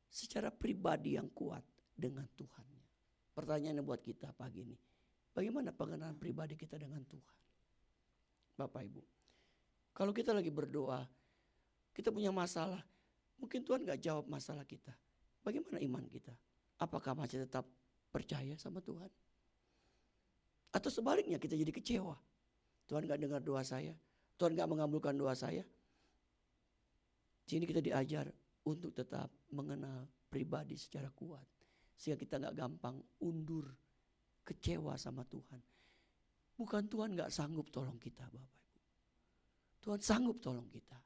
secara pribadi yang kuat dengan Tuhannya. Pertanyaannya buat kita pagi ini, bagaimana pengenalan pribadi kita dengan Tuhan? Bapak Ibu, kalau kita lagi berdoa, kita punya masalah, mungkin Tuhan gak jawab masalah kita. Bagaimana iman kita? Apakah masih tetap percaya sama Tuhan? Atau sebaliknya kita jadi kecewa. Tuhan gak dengar doa saya. Tuhan gak mengabulkan doa saya. Sini kita diajar untuk tetap mengenal pribadi secara kuat. Sehingga kita gak gampang undur, kecewa sama Tuhan. Bukan Tuhan gak sanggup tolong kita, Bapak Ibu. Tuhan sanggup tolong kita.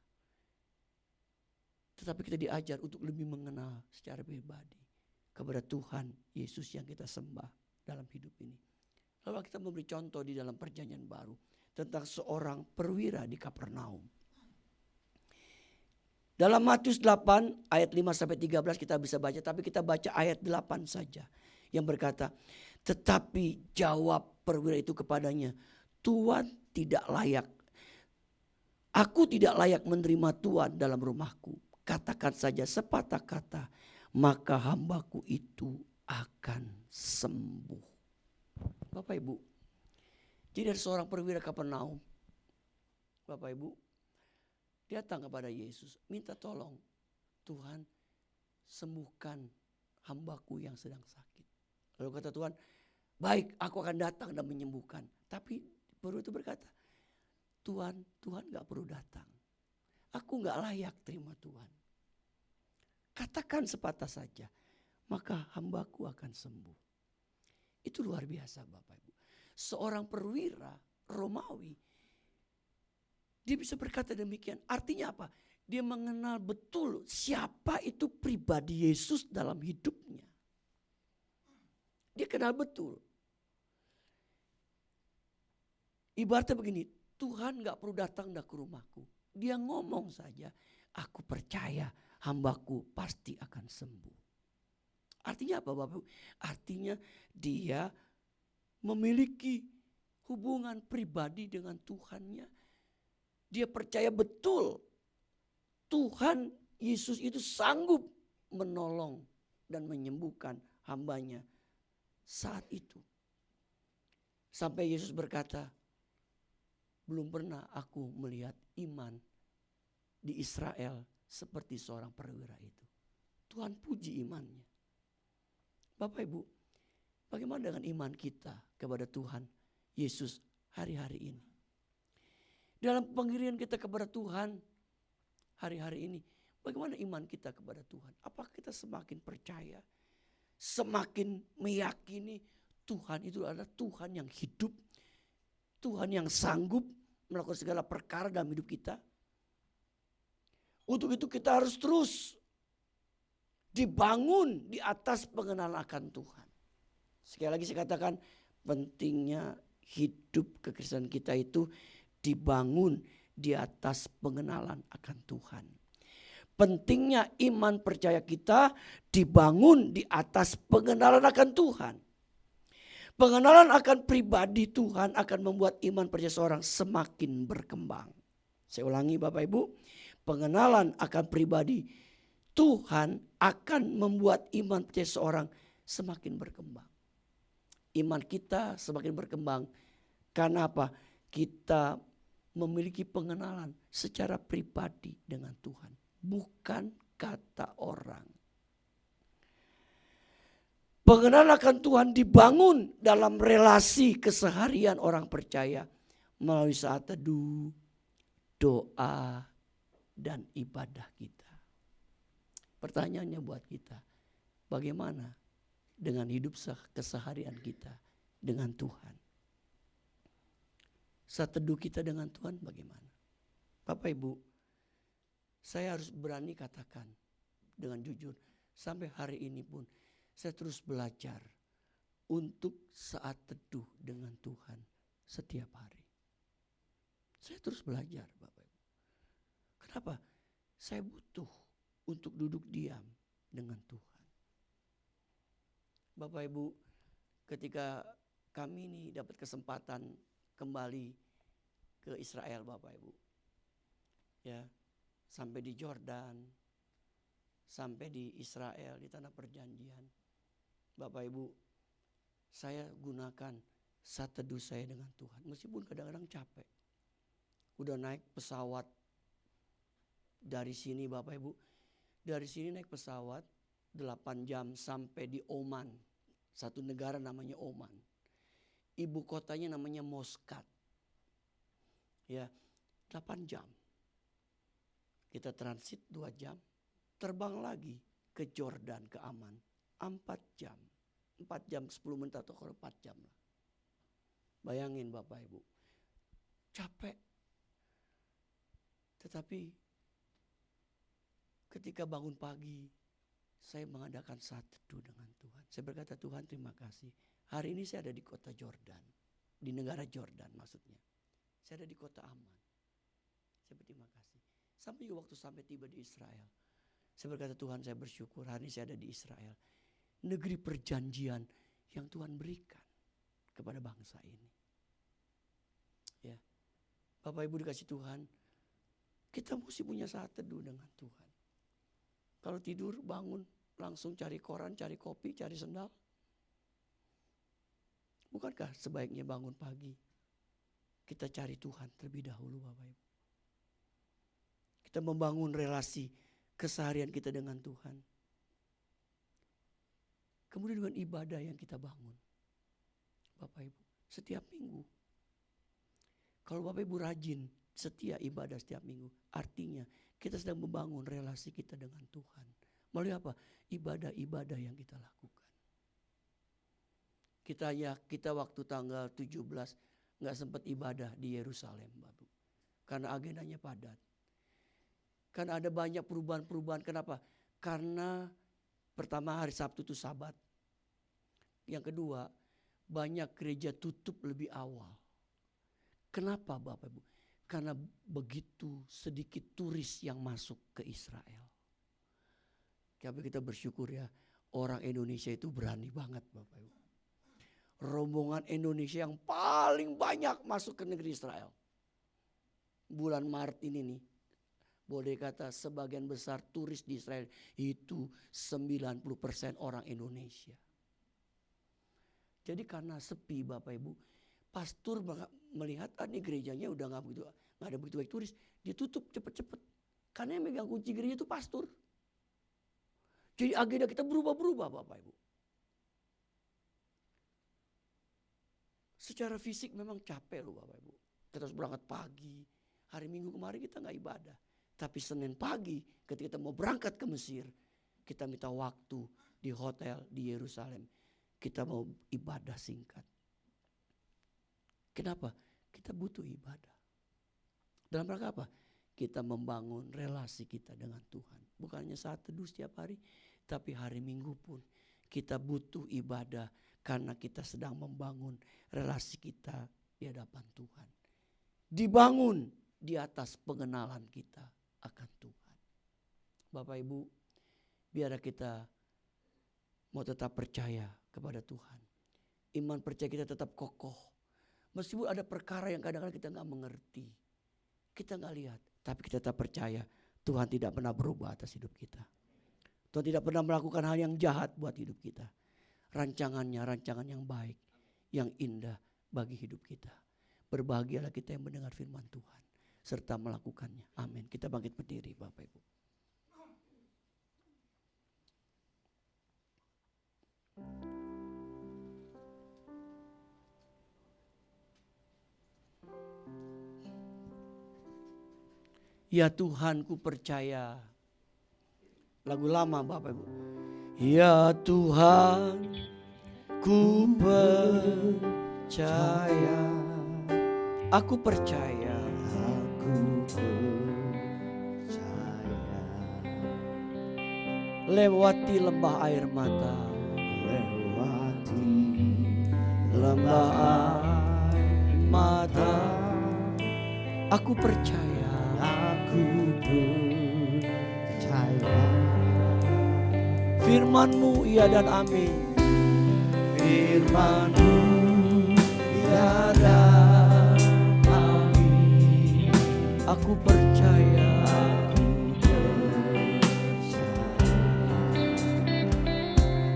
Tetapi kita diajar untuk lebih mengenal secara pribadi kepada Tuhan Yesus yang kita sembah dalam hidup ini. Lalu kita memberi contoh di dalam perjanjian baru tentang seorang perwira di Kapernaum. Dalam Matius 8 ayat 5-13 kita bisa baca, tapi kita baca ayat 8 saja yang berkata, tetapi jawab perwira itu kepadanya, Tuhan tidak layak. Aku tidak layak menerima Tuhan dalam rumahku. Katakan saja sepatah kata, maka hambaku itu akan sembuh. Bapak Ibu, jadi ada seorang perwira Kapernaum. Bapak Ibu, dia datang kepada Yesus, minta tolong, Tuhan sembuhkan hambaku yang sedang sakit. Lalu kata Tuhan, baik, aku akan datang dan menyembuhkan. Tapi perwira itu berkata, Tuhan gak perlu datang. Aku gak layak terima Tuhan. Katakan sepatah saja, maka hambaku akan sembuh. Itu luar biasa Bapak Ibu. Seorang perwira Romawi, dia bisa berkata demikian. Artinya apa? Dia mengenal betul siapa itu pribadi Yesus dalam hidupnya. Dia kenal betul. Ibaratnya begini, Tuhan gak perlu datang ke rumahku. Dia ngomong saja, aku percaya hambaku pasti akan sembuh. Artinya apa Bapak? Artinya dia memiliki hubungan pribadi dengan Tuhannya. Dia percaya betul Tuhan Yesus itu sanggup menolong dan menyembuhkan hambanya saat itu. Sampai Yesus berkata, belum pernah aku melihat iman di Israel seperti seorang perwira itu. Tuhan puji imannya. Bapak Ibu, bagaimana dengan iman kita kepada Tuhan Yesus hari-hari ini? Dalam pengiringan kita kepada Tuhan hari-hari ini, bagaimana iman kita kepada Tuhan? Apakah kita semakin percaya, semakin meyakini Tuhan itu adalah Tuhan yang hidup, Tuhan yang sanggup melakukan segala perkara dalam hidup kita? Untuk itu kita harus terus dibangun di atas pengenalan akan Tuhan. Sekali lagi saya katakan, pentingnya hidup kekristenan kita itu dibangun di atas pengenalan akan Tuhan. Pentingnya iman percaya kita dibangun di atas pengenalan akan Tuhan. Pengenalan akan pribadi Tuhan akan membuat iman percaya seorang semakin berkembang. Saya ulangi Bapak Ibu, pengenalan akan pribadi Tuhan akan membuat iman percaya seorang semakin berkembang. Iman kita semakin berkembang karena apa? Kita memiliki pengenalan secara pribadi dengan Tuhan, bukan kata orang. Pengenalan akan Tuhan dibangun dalam relasi keseharian orang percaya melalui saat teduh, doa, dan ibadah kita. Pertanyaannya buat kita, bagaimana dengan hidup keseharian kita dengan Tuhan? Saat teduh kita dengan Tuhan bagaimana? Bapak Ibu, saya harus berani katakan dengan jujur, sampai hari ini pun saya terus belajar untuk saat teduh dengan Tuhan setiap hari. Saya terus belajar Bapak Ibu. Kenapa? Saya butuh untuk duduk diam dengan Tuhan. Bapak Ibu, ketika kami ini dapat kesempatan kembali ke Israel Bapak Ibu. Ya, sampai di Jordan, sampai di Israel, di tanah perjanjian. Bapak Ibu, saya gunakan saat teduh saya dengan Tuhan. Meskipun kadang-kadang capek. Udah naik pesawat dari sini Bapak Ibu. Dari sini naik pesawat 8 jam sampai di Oman. Satu negara namanya Oman. Ibu kotanya namanya Muscat. Ya, 8 jam. Kita transit 2 jam. Terbang lagi ke Jordan, ke Amman. 4 jam. 4 jam 10 menit atau kalau 4 jam lah. Bayangin Bapak Ibu. Capek. Tetapi ketika bangun pagi, saya mengadakan saat teduh dengan Tuhan. Saya berkata, Tuhan terima kasih. Hari ini saya ada di kota Jordan. Di negara Jordan maksudnya. Saya ada di kota Amman. Saya berterima kasih. Sampai juga waktu sampai tiba di Israel. Saya berkata, Tuhan saya bersyukur hari ini saya ada di Israel. Negeri perjanjian yang Tuhan berikan kepada bangsa ini. Ya, Bapak Ibu dikasih Tuhan, kita mesti punya saat teduh dengan Tuhan. Kalau tidur bangun langsung cari koran, cari kopi, cari sendal. Bukankah sebaiknya bangun pagi kita cari Tuhan terlebih dahulu Bapak Ibu. Kita membangun relasi keseharian kita dengan Tuhan. Kemudian dengan ibadah yang kita bangun. Bapak Ibu, setiap minggu. Kalau Bapak Ibu rajin setia ibadah setiap minggu, artinya kita sedang membangun relasi kita dengan Tuhan. Melalui apa? Ibadah-ibadah yang kita lakukan. Kita waktu tanggal 17 gak sempat ibadah di Yerusalem Bapak. Karena agendanya padat. Karena ada banyak perubahan-perubahan. Kenapa? Karena pertama hari Sabtu itu Sabat. Yang kedua, banyak gereja tutup lebih awal. Kenapa Bapak Ibu? Karena begitu sedikit turis yang masuk ke Israel. Tapi kita bersyukur ya, orang Indonesia itu berani banget Bapak Ibu. Rombongan Indonesia yang paling banyak masuk ke negeri Israel. Bulan Maret ini nih, boleh kata sebagian besar turis di Israel itu 90% orang Indonesia. Jadi karena sepi Bapak Ibu, pastor melihat ini gerejanya udah gak ada begitu baik turis, dia tutup cepet-cepet. Karena yang megang kunci gereja itu pastor. Jadi agenda kita berubah-berubah Bapak Ibu. Secara fisik memang capek loh Bapak Ibu. Kita harus berangkat pagi. Hari Minggu kemarin kita gak ibadah. Tapi Senin pagi ketika kita mau berangkat ke Mesir, kita minta waktu di hotel di Yerusalem. Kita mau ibadah singkat. Kenapa? Kita butuh ibadah. Dalam rangka apa? Kita membangun relasi kita dengan Tuhan. Bukan hanya saat teduh setiap hari, tapi hari Minggu pun kita butuh ibadah. karena kita sedang membangun relasi kita di hadapan Tuhan. Dibangun di atas pengenalan kita akan Tuhan. Bapak Ibu, biar kita mau tetap percaya kepada Tuhan. Iman percaya kita tetap kokoh. Meskipun ada perkara yang kadang-kadang kita gak mengerti. Kita gak lihat. Tapi kita tetap percaya Tuhan tidak pernah berubah atas hidup kita. Tuhan tidak pernah melakukan hal yang jahat buat hidup kita. Rancangannya rancangan yang baik, yang indah bagi hidup kita. Berbahagialah kita yang mendengar firman Tuhan serta melakukannya. Amin. Kita bangkit berdiri Bapak Ibu. Ya Tuhan, ku percaya. Lagu lama Bapak Ibu. Ya Tuhan, ku percaya. Aku percaya. Aku percaya. Lewati lembah air mata. Lewati Lembah air mata. Aku percaya. aku percaya. Firman-Mu ya dan amin. Firman-Mu ya dan amin. Aku percaya.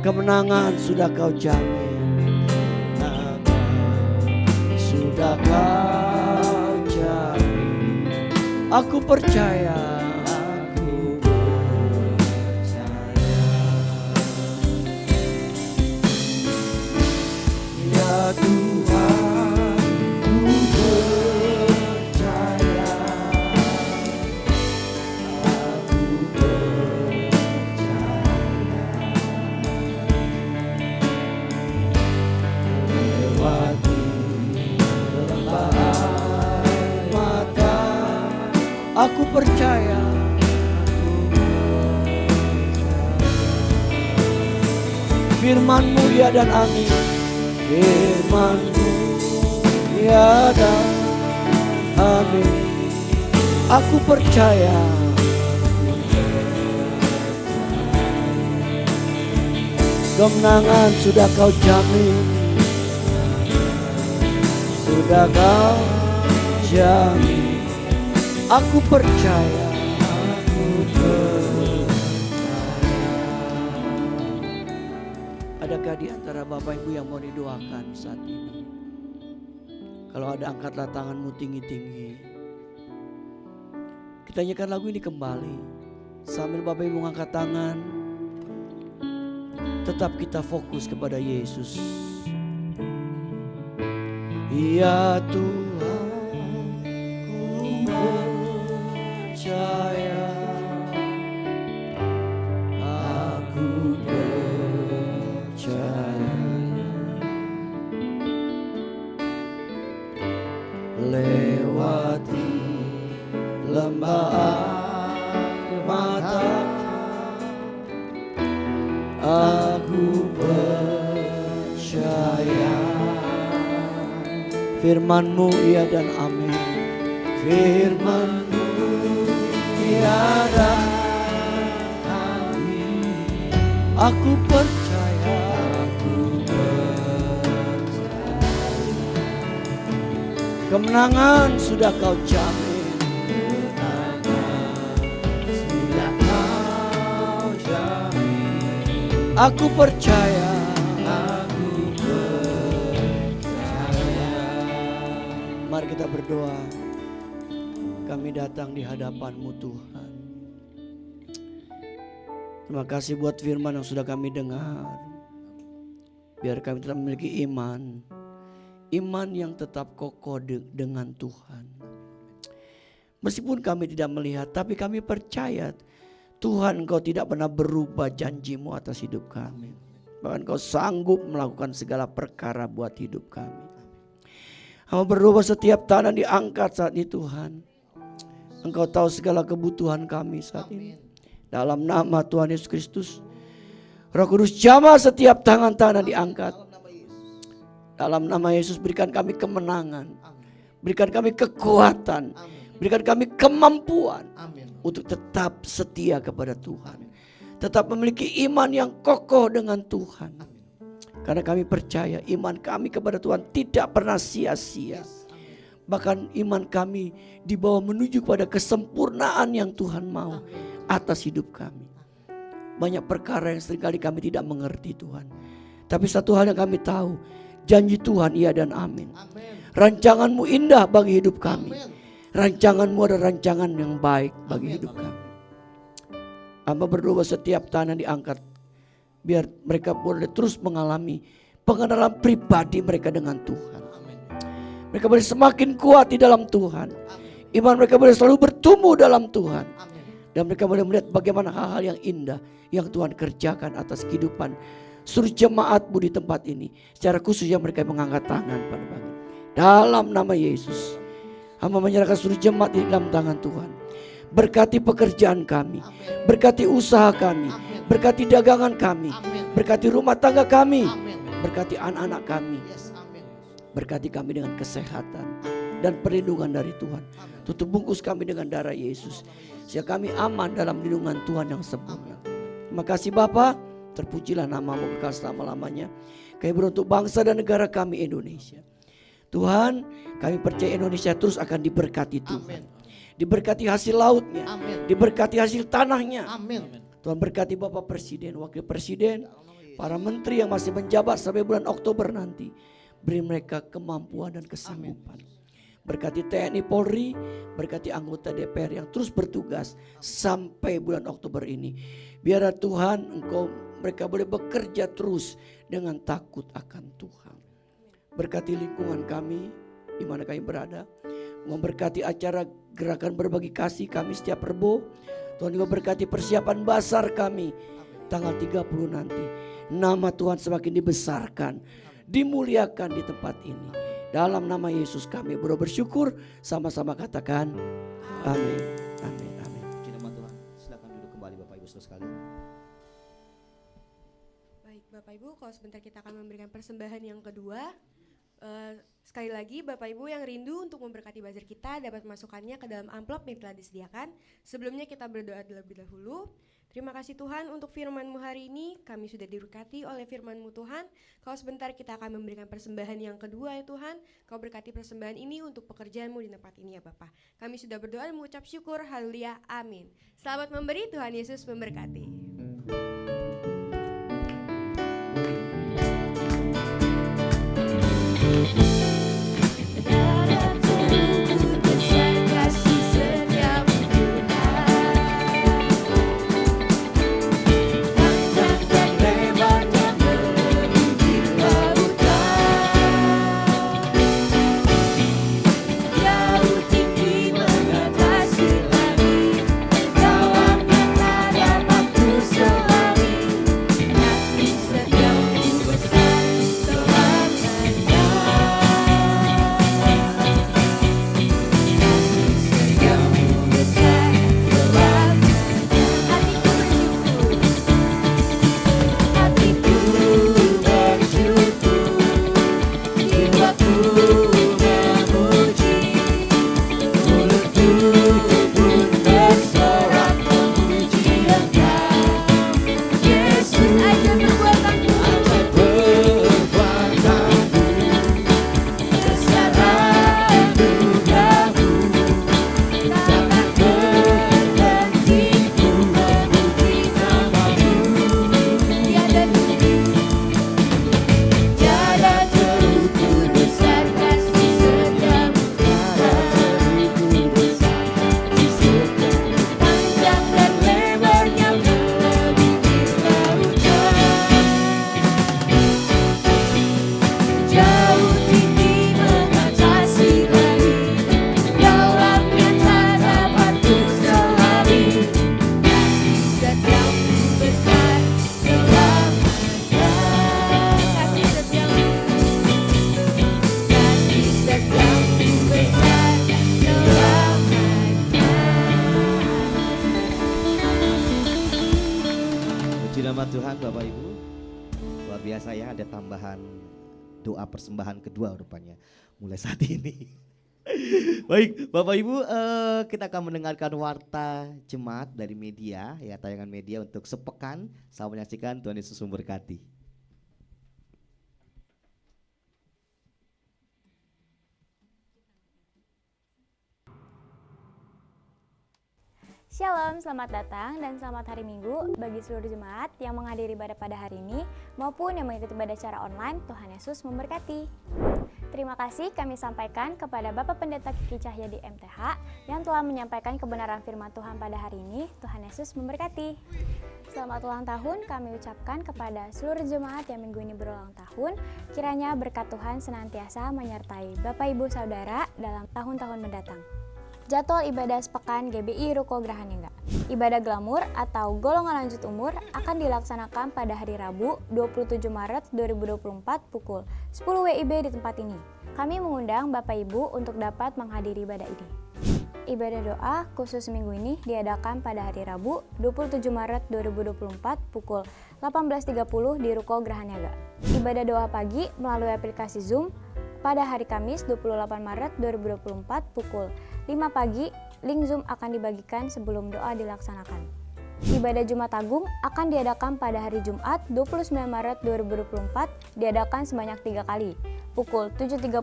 Kemenangan sudah Kau jamin. Sudah Kau jamin. Aku percaya. Ya Tuhan, ku percaya. Aku percaya. Lewati lembah air mata. Aku percaya. Firman-Mu ya dan amin. Firman-Mu ya dan amin. Aku percaya. Kemenangan sudah Kau jamin. Sudah Kau jamin. Aku percaya. Aku percaya. Adakah di antara Bapak Ibu yang mau didoakan saat ini? Kalau ada, angkatlah tanganmu tinggi-tinggi. Kita nyanyikan lagu ini kembali. Sambil Bapak Ibu ngangkat tangan, tetap kita fokus kepada Yesus. Ya Tuhan, ku percaya. Aku percaya. Lewati lembah air mata. Aku percaya. Firman-Mu ya dan amin. Firman-Mu ya dan amin. Aku percaya. Aku percaya. Kemenangan sudah Kau jamin. Kemenangan sudah Kau jamin. Aku percaya. Mari kita berdoa. Kami datang di hadapan-Mu Tuhan. Terima kasih buat firman yang sudah kami dengar. Biar kami tetap memiliki iman. Iman yang tetap kokoh dengan Tuhan. Meskipun kami tidak melihat, tapi kami percaya Tuhan, Engkau tidak pernah berubah janji-Mu atas hidup kami. Bahkan Engkau sanggup melakukan segala perkara buat hidup kami. Hamba berdoa setiap tangan diangkat saat ini Tuhan. Engkau tahu segala kebutuhan kami saat ini. Dalam nama Tuhan Yesus Kristus, Roh Kudus jamah setiap tangan-tangan diangkat. Dalam nama Yesus berikan kami kemenangan. Amin. Berikan kami kekuatan. Amin. Berikan kami kemampuan Amin. untuk tetap setia kepada Tuhan. Tetap memiliki iman yang kokoh dengan Tuhan. Karena kami percaya iman kami kepada Tuhan tidak pernah sia-sia. Bahkan iman kami dibawa menuju kepada kesempurnaan yang Tuhan mau atas hidup kami. Banyak perkara yang seringkali kami tidak mengerti Tuhan. Tapi satu hal yang kami tahu, janji Tuhan iya dan amin. Rancanganmu indah bagi hidup kami. Rancanganmu adalah rancangan yang baik bagi hidup kami. Hamba berdoa setiap tanah diangkat, biar mereka boleh terus mengalami pengenalan pribadi mereka dengan Tuhan. Mereka boleh semakin kuat di dalam Tuhan. Iman mereka boleh selalu bertumbuh dalam Tuhan. Dan mereka boleh melihat bagaimana hal-hal yang indah yang Tuhan kerjakan atas kehidupan seluruh jemaat-Mu di tempat ini. Secara khusus yang mereka mengangkat tangan pada pagi. Dalam nama Yesus, hamba menyerahkan seluruh jemaat di dalam tangan Tuhan. Berkati pekerjaan kami, berkati usaha kami, berkati dagangan kami, berkati rumah tangga kami, berkati anak-anak kami, berkati kami dengan kesehatan dan perlindungan dari Tuhan. Tutup bungkus kami dengan darah Yesus, sehingga kami aman dalam lindungan Tuhan yang sempurna. Terima kasih Bapa, terpujilah nama-Mu kekal selama-lamanya. Kami berdoa untuk bangsa dan negara kami Indonesia. Tuhan, kami percaya Indonesia terus akan diberkati Tuhan. Diberkati hasil lautnya, diberkati hasil tanahnya. Tuhan berkati Bapak Presiden, Wakil Presiden, para menteri yang masih menjabat sampai bulan Oktober nanti. Beri mereka kemampuan dan kesanggupan. Berkati TNI Polri, berkati anggota DPR yang terus bertugas sampai bulan Oktober ini. Biar Tuhan mereka boleh bekerja terus dengan takut akan Tuhan. Berkati lingkungan kami di mana kami berada. Memberkati acara gerakan berbagi kasih kami setiap Rebo. Tuhan juga berkati persiapan basar kami tanggal 30 nanti. Nama Tuhan semakin dibesarkan, dimuliakan di tempat ini. Dalam nama Yesus kami bersyukur, sama-sama katakan amin. Amin. Amin. Puji nama Tuhan. Silakan duduk kembali Bapak Ibu Saudara sekalian. Baik Bapak Ibu, kalau sebentar kita akan memberikan persembahan yang kedua. Sekali lagi Bapak Ibu yang rindu untuk memberkati bazar kita dapat memasukkannya ke dalam amplop yang telah disediakan. Sebelumnya kita berdoa terlebih dahulu. Terima kasih Tuhan untuk firman-Mu hari ini. Kami sudah diberkati oleh firman-Mu Tuhan. Kalau sebentar kita akan memberikan persembahan yang kedua ya Tuhan. Kau berkati persembahan ini untuk pekerjaan-Mu di tempat ini ya Bapak. Kami sudah berdoa dan mengucap syukur. Haleluya. Amin. Selamat memberi, Tuhan Yesus memberkati. Puji nama Tuhan Bapak Ibu. Luar biasa ya, ada tambahan doa persembahan kedua rupanya mulai saat ini. Baik, Bapak Ibu, kita akan mendengarkan warta jemaat dari media, ya tayangan media untuk sepekan. Selamat menyaksikan, Tuhan Yesus memberkati. Shalom, selamat datang dan selamat hari Minggu bagi seluruh jemaat yang menghadiri ibadah pada hari ini maupun yang mengikuti ibadah secara online. Tuhan Yesus memberkati. Terima kasih kami sampaikan kepada Bapak Pendeta Kiki Cahyadi MTH yang telah menyampaikan kebenaran firman Tuhan pada hari ini. Tuhan Yesus memberkati. Selamat ulang tahun kami ucapkan kepada seluruh jemaat yang minggu ini berulang tahun. Kiranya berkat Tuhan senantiasa menyertai Bapak Ibu Saudara dalam tahun-tahun mendatang. Jadwal ibadah sepekan GBI Ruko Grahanengga. Ibadah glamur atau golongan lanjut umur akan dilaksanakan pada hari Rabu 27 Maret 2024 pukul 10 WIB di tempat ini. Kami mengundang Bapak Ibu untuk dapat menghadiri ibadah ini. Ibadah doa khusus minggu ini diadakan pada hari Rabu 27 Maret 2024 pukul 18.30 di Ruko Grahanengga. Ibadah doa pagi melalui aplikasi Zoom pada hari Kamis 28 Maret 2024 pukul 5 pagi, link Zoom akan dibagikan sebelum doa dilaksanakan. Ibadah Jumat Agung akan diadakan pada hari Jumat 29 Maret 2024, diadakan sebanyak 3 kali, pukul 7.30,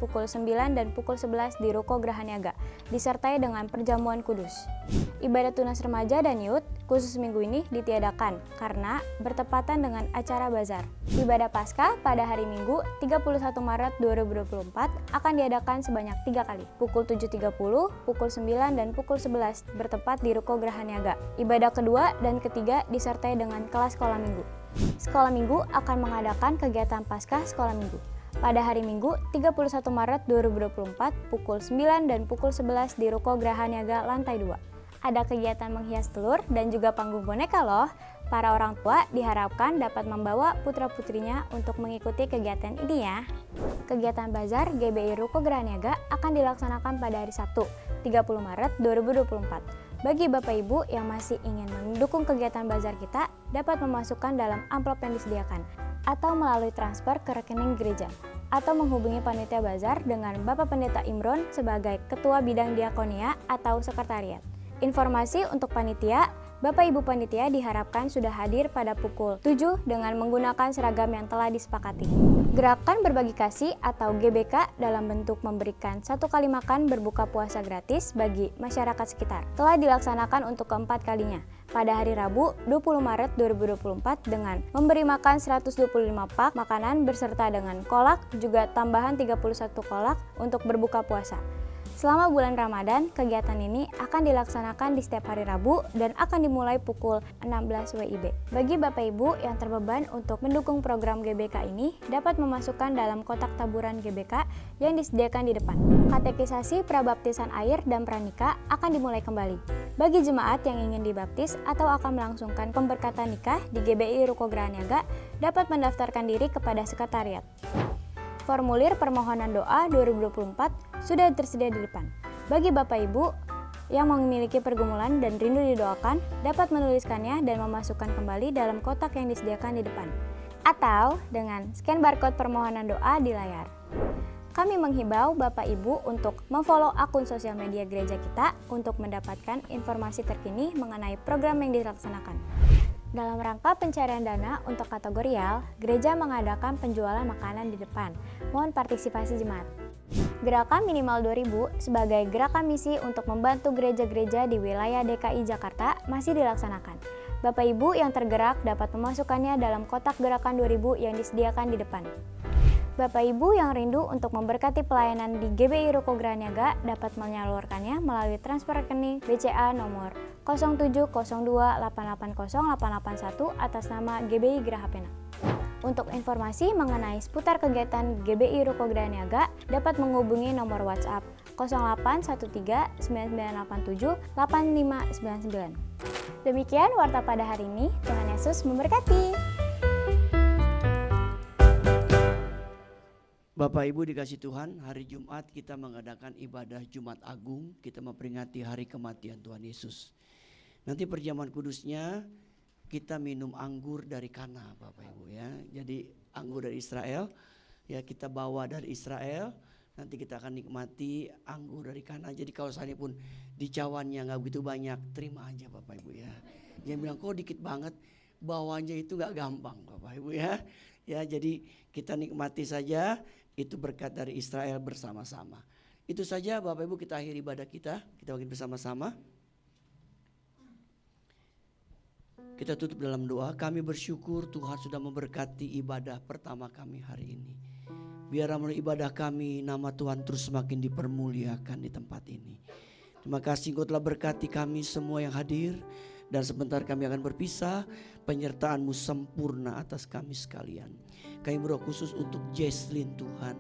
pukul 9 dan pukul 11 di Ruko Grahanengga, disertai dengan perjamuan kudus. Ibadah tunas remaja dan youth khusus minggu ini ditiadakan karena bertepatan dengan acara bazar. Ibadah Paskah pada hari Minggu 31 Maret 2024 akan diadakan sebanyak 3 kali, pukul 7.30, pukul 9 dan pukul 11 bertepat di Ruko Grahanengga. Ibadah kedua dan ketiga disertai dengan kelas sekolah minggu. Sekolah minggu akan mengadakan kegiatan Paskah sekolah minggu pada hari Minggu 31 Maret 2024 pukul 9 dan pukul 11 di Ruko Grahanengga lantai 2. Ada kegiatan menghias telur dan juga panggung boneka loh. Para orang tua diharapkan dapat membawa putra-putrinya untuk mengikuti kegiatan ini ya. Kegiatan bazar GBI Ruko Grahanengga akan dilaksanakan pada hari Sabtu 30 Maret 2024. Bagi Bapak Ibu yang masih ingin mendukung kegiatan bazar kita, dapat memasukkan dalam amplop yang disediakan atau melalui transfer ke rekening gereja atau menghubungi panitia bazar dengan Bapak Pendeta Imron sebagai Ketua Bidang Diakonia atau Sekretariat. Informasi untuk panitia, Bapak Ibu panitia diharapkan sudah hadir pada pukul 7 dengan menggunakan seragam yang telah disepakati. Gerakan Berbagi Kasih atau GBK dalam bentuk memberikan 1 kali makan berbuka puasa gratis bagi masyarakat sekitar telah dilaksanakan untuk keempat kalinya pada hari Rabu 20 Maret 2024 dengan memberi makan 125 pak makanan berserta dengan kolak juga tambahan 31 kolak untuk berbuka puasa. Selama bulan Ramadan, kegiatan ini akan dilaksanakan di setiap hari Rabu dan akan dimulai pukul 16 WIB. Bagi Bapak Ibu yang terbeban untuk mendukung program GBK ini, dapat memasukkan dalam kotak taburan GBK yang disediakan di depan. Katekisasi prabaptisan air dan pranikah akan dimulai kembali. Bagi jemaat yang ingin dibaptis atau akan melangsungkan pemberkatan nikah di GBI Ruko Grahanengga, dapat mendaftarkan diri kepada sekretariat. Formulir permohonan doa 2024 sudah tersedia di depan. Bagi Bapak Ibu yang memiliki pergumulan dan rindu didoakan, dapat menuliskannya dan memasukkan kembali dalam kotak yang disediakan di depan. Atau dengan scan barcode permohonan doa di layar. Kami menghimbau Bapak Ibu untuk memfollow akun sosial media gereja kita untuk mendapatkan informasi terkini mengenai program yang dilaksanakan. Dalam rangka pencarian dana untuk kategorial, gereja mengadakan penjualan makanan di depan. Mohon partisipasi jemaat. Gerakan minimal 2000 sebagai gerakan misi untuk membantu gereja-gereja di wilayah DKI Jakarta masih dilaksanakan. Bapak Ibu yang tergerak dapat memasukkannya dalam kotak gerakan 2000 yang disediakan di depan. Bapak Ibu yang rindu untuk memberkati pelayanan di GBI Ruko Grahanengga dapat menyalurkannya melalui transfer rekening BCA nomor 0702880881 atas nama GBI Grahapena. Untuk informasi mengenai seputar kegiatan GBI Ruko Grahanengga dapat menghubungi nomor WhatsApp 0813-9987-8599. Demikian warta pada hari ini. Tuhan Yesus memberkati. Bapak Ibu dikasih Tuhan, hari Jumat kita mengadakan ibadah Jumat Agung, kita memperingati hari kematian Tuhan Yesus. Nanti perjamuan kudusnya kita minum anggur dari Kana Bapak Ibu ya. Jadi anggur dari Israel ya kita bawa dari Israel. Nanti kita akan nikmati anggur dari Kana. Jadi kalau seandainya pun di cawannya nggak begitu banyak, terima aja Bapak Ibu ya. Jangan bilang kok dikit banget, bawanya itu nggak gampang Bapak Ibu ya. Ya jadi kita nikmati saja, itu berkat dari Israel bersama-sama. Itu saja Bapak Ibu, kita akhiri ibadah kita bagi bersama-sama. Kita tutup dalam doa. Kami bersyukur Tuhan sudah memberkati ibadah pertama kami hari ini. Biar melalui ibadah kami, nama Tuhan terus semakin dipermuliakan di tempat ini. Terima kasih Engkau telah berkati kami semua yang hadir. Dan sebentar kami akan berpisah. Penyertaan-Mu sempurna atas kami sekalian. Kami berdoa khusus untuk Jesslyn Tuhan.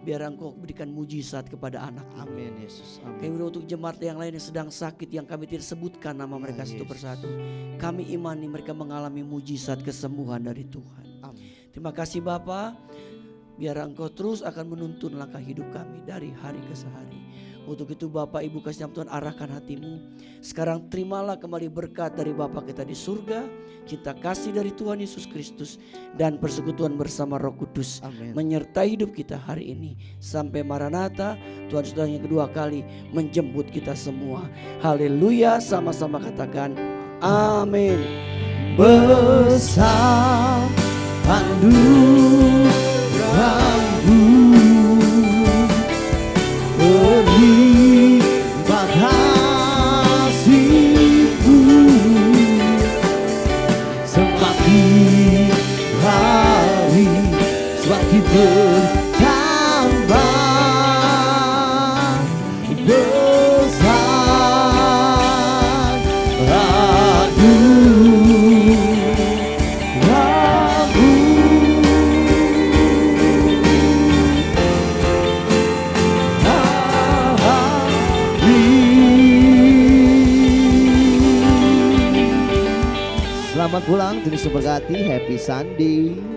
Biar Engkau berikan mujizat kepada anak. Amin Yesus. Kami berdoa untuk jemaat yang lain yang sedang sakit, yang kami tidak sebutkan nama mereka satu persatu. Kami imani mereka mengalami mujizat kesembuhan dari Tuhan. Amin. Terima kasih Bapa. Biar Engkau terus akan menuntun langkah hidup kami dari hari ke hari. Untuk itu Bapak Ibu kasih dalam Tuhan, arahkan hatimu. Sekarang terimalah kembali berkat dari Bapa kita di surga, cinta kasih dari Tuhan Yesus Kristus, dan persekutuan bersama Roh Kudus. Amin. Menyertai hidup kita hari ini sampai Maranatha. Tuhan sudah yang kedua kali menjemput kita semua. Haleluya, sama-sama katakan amin. Besar anugerah-Mu, berlimpah kasih-Mu, semakin hari semakin bertambah. Besar Selamat pulang, Tuhan Yesus memberkati. Happy Sunday.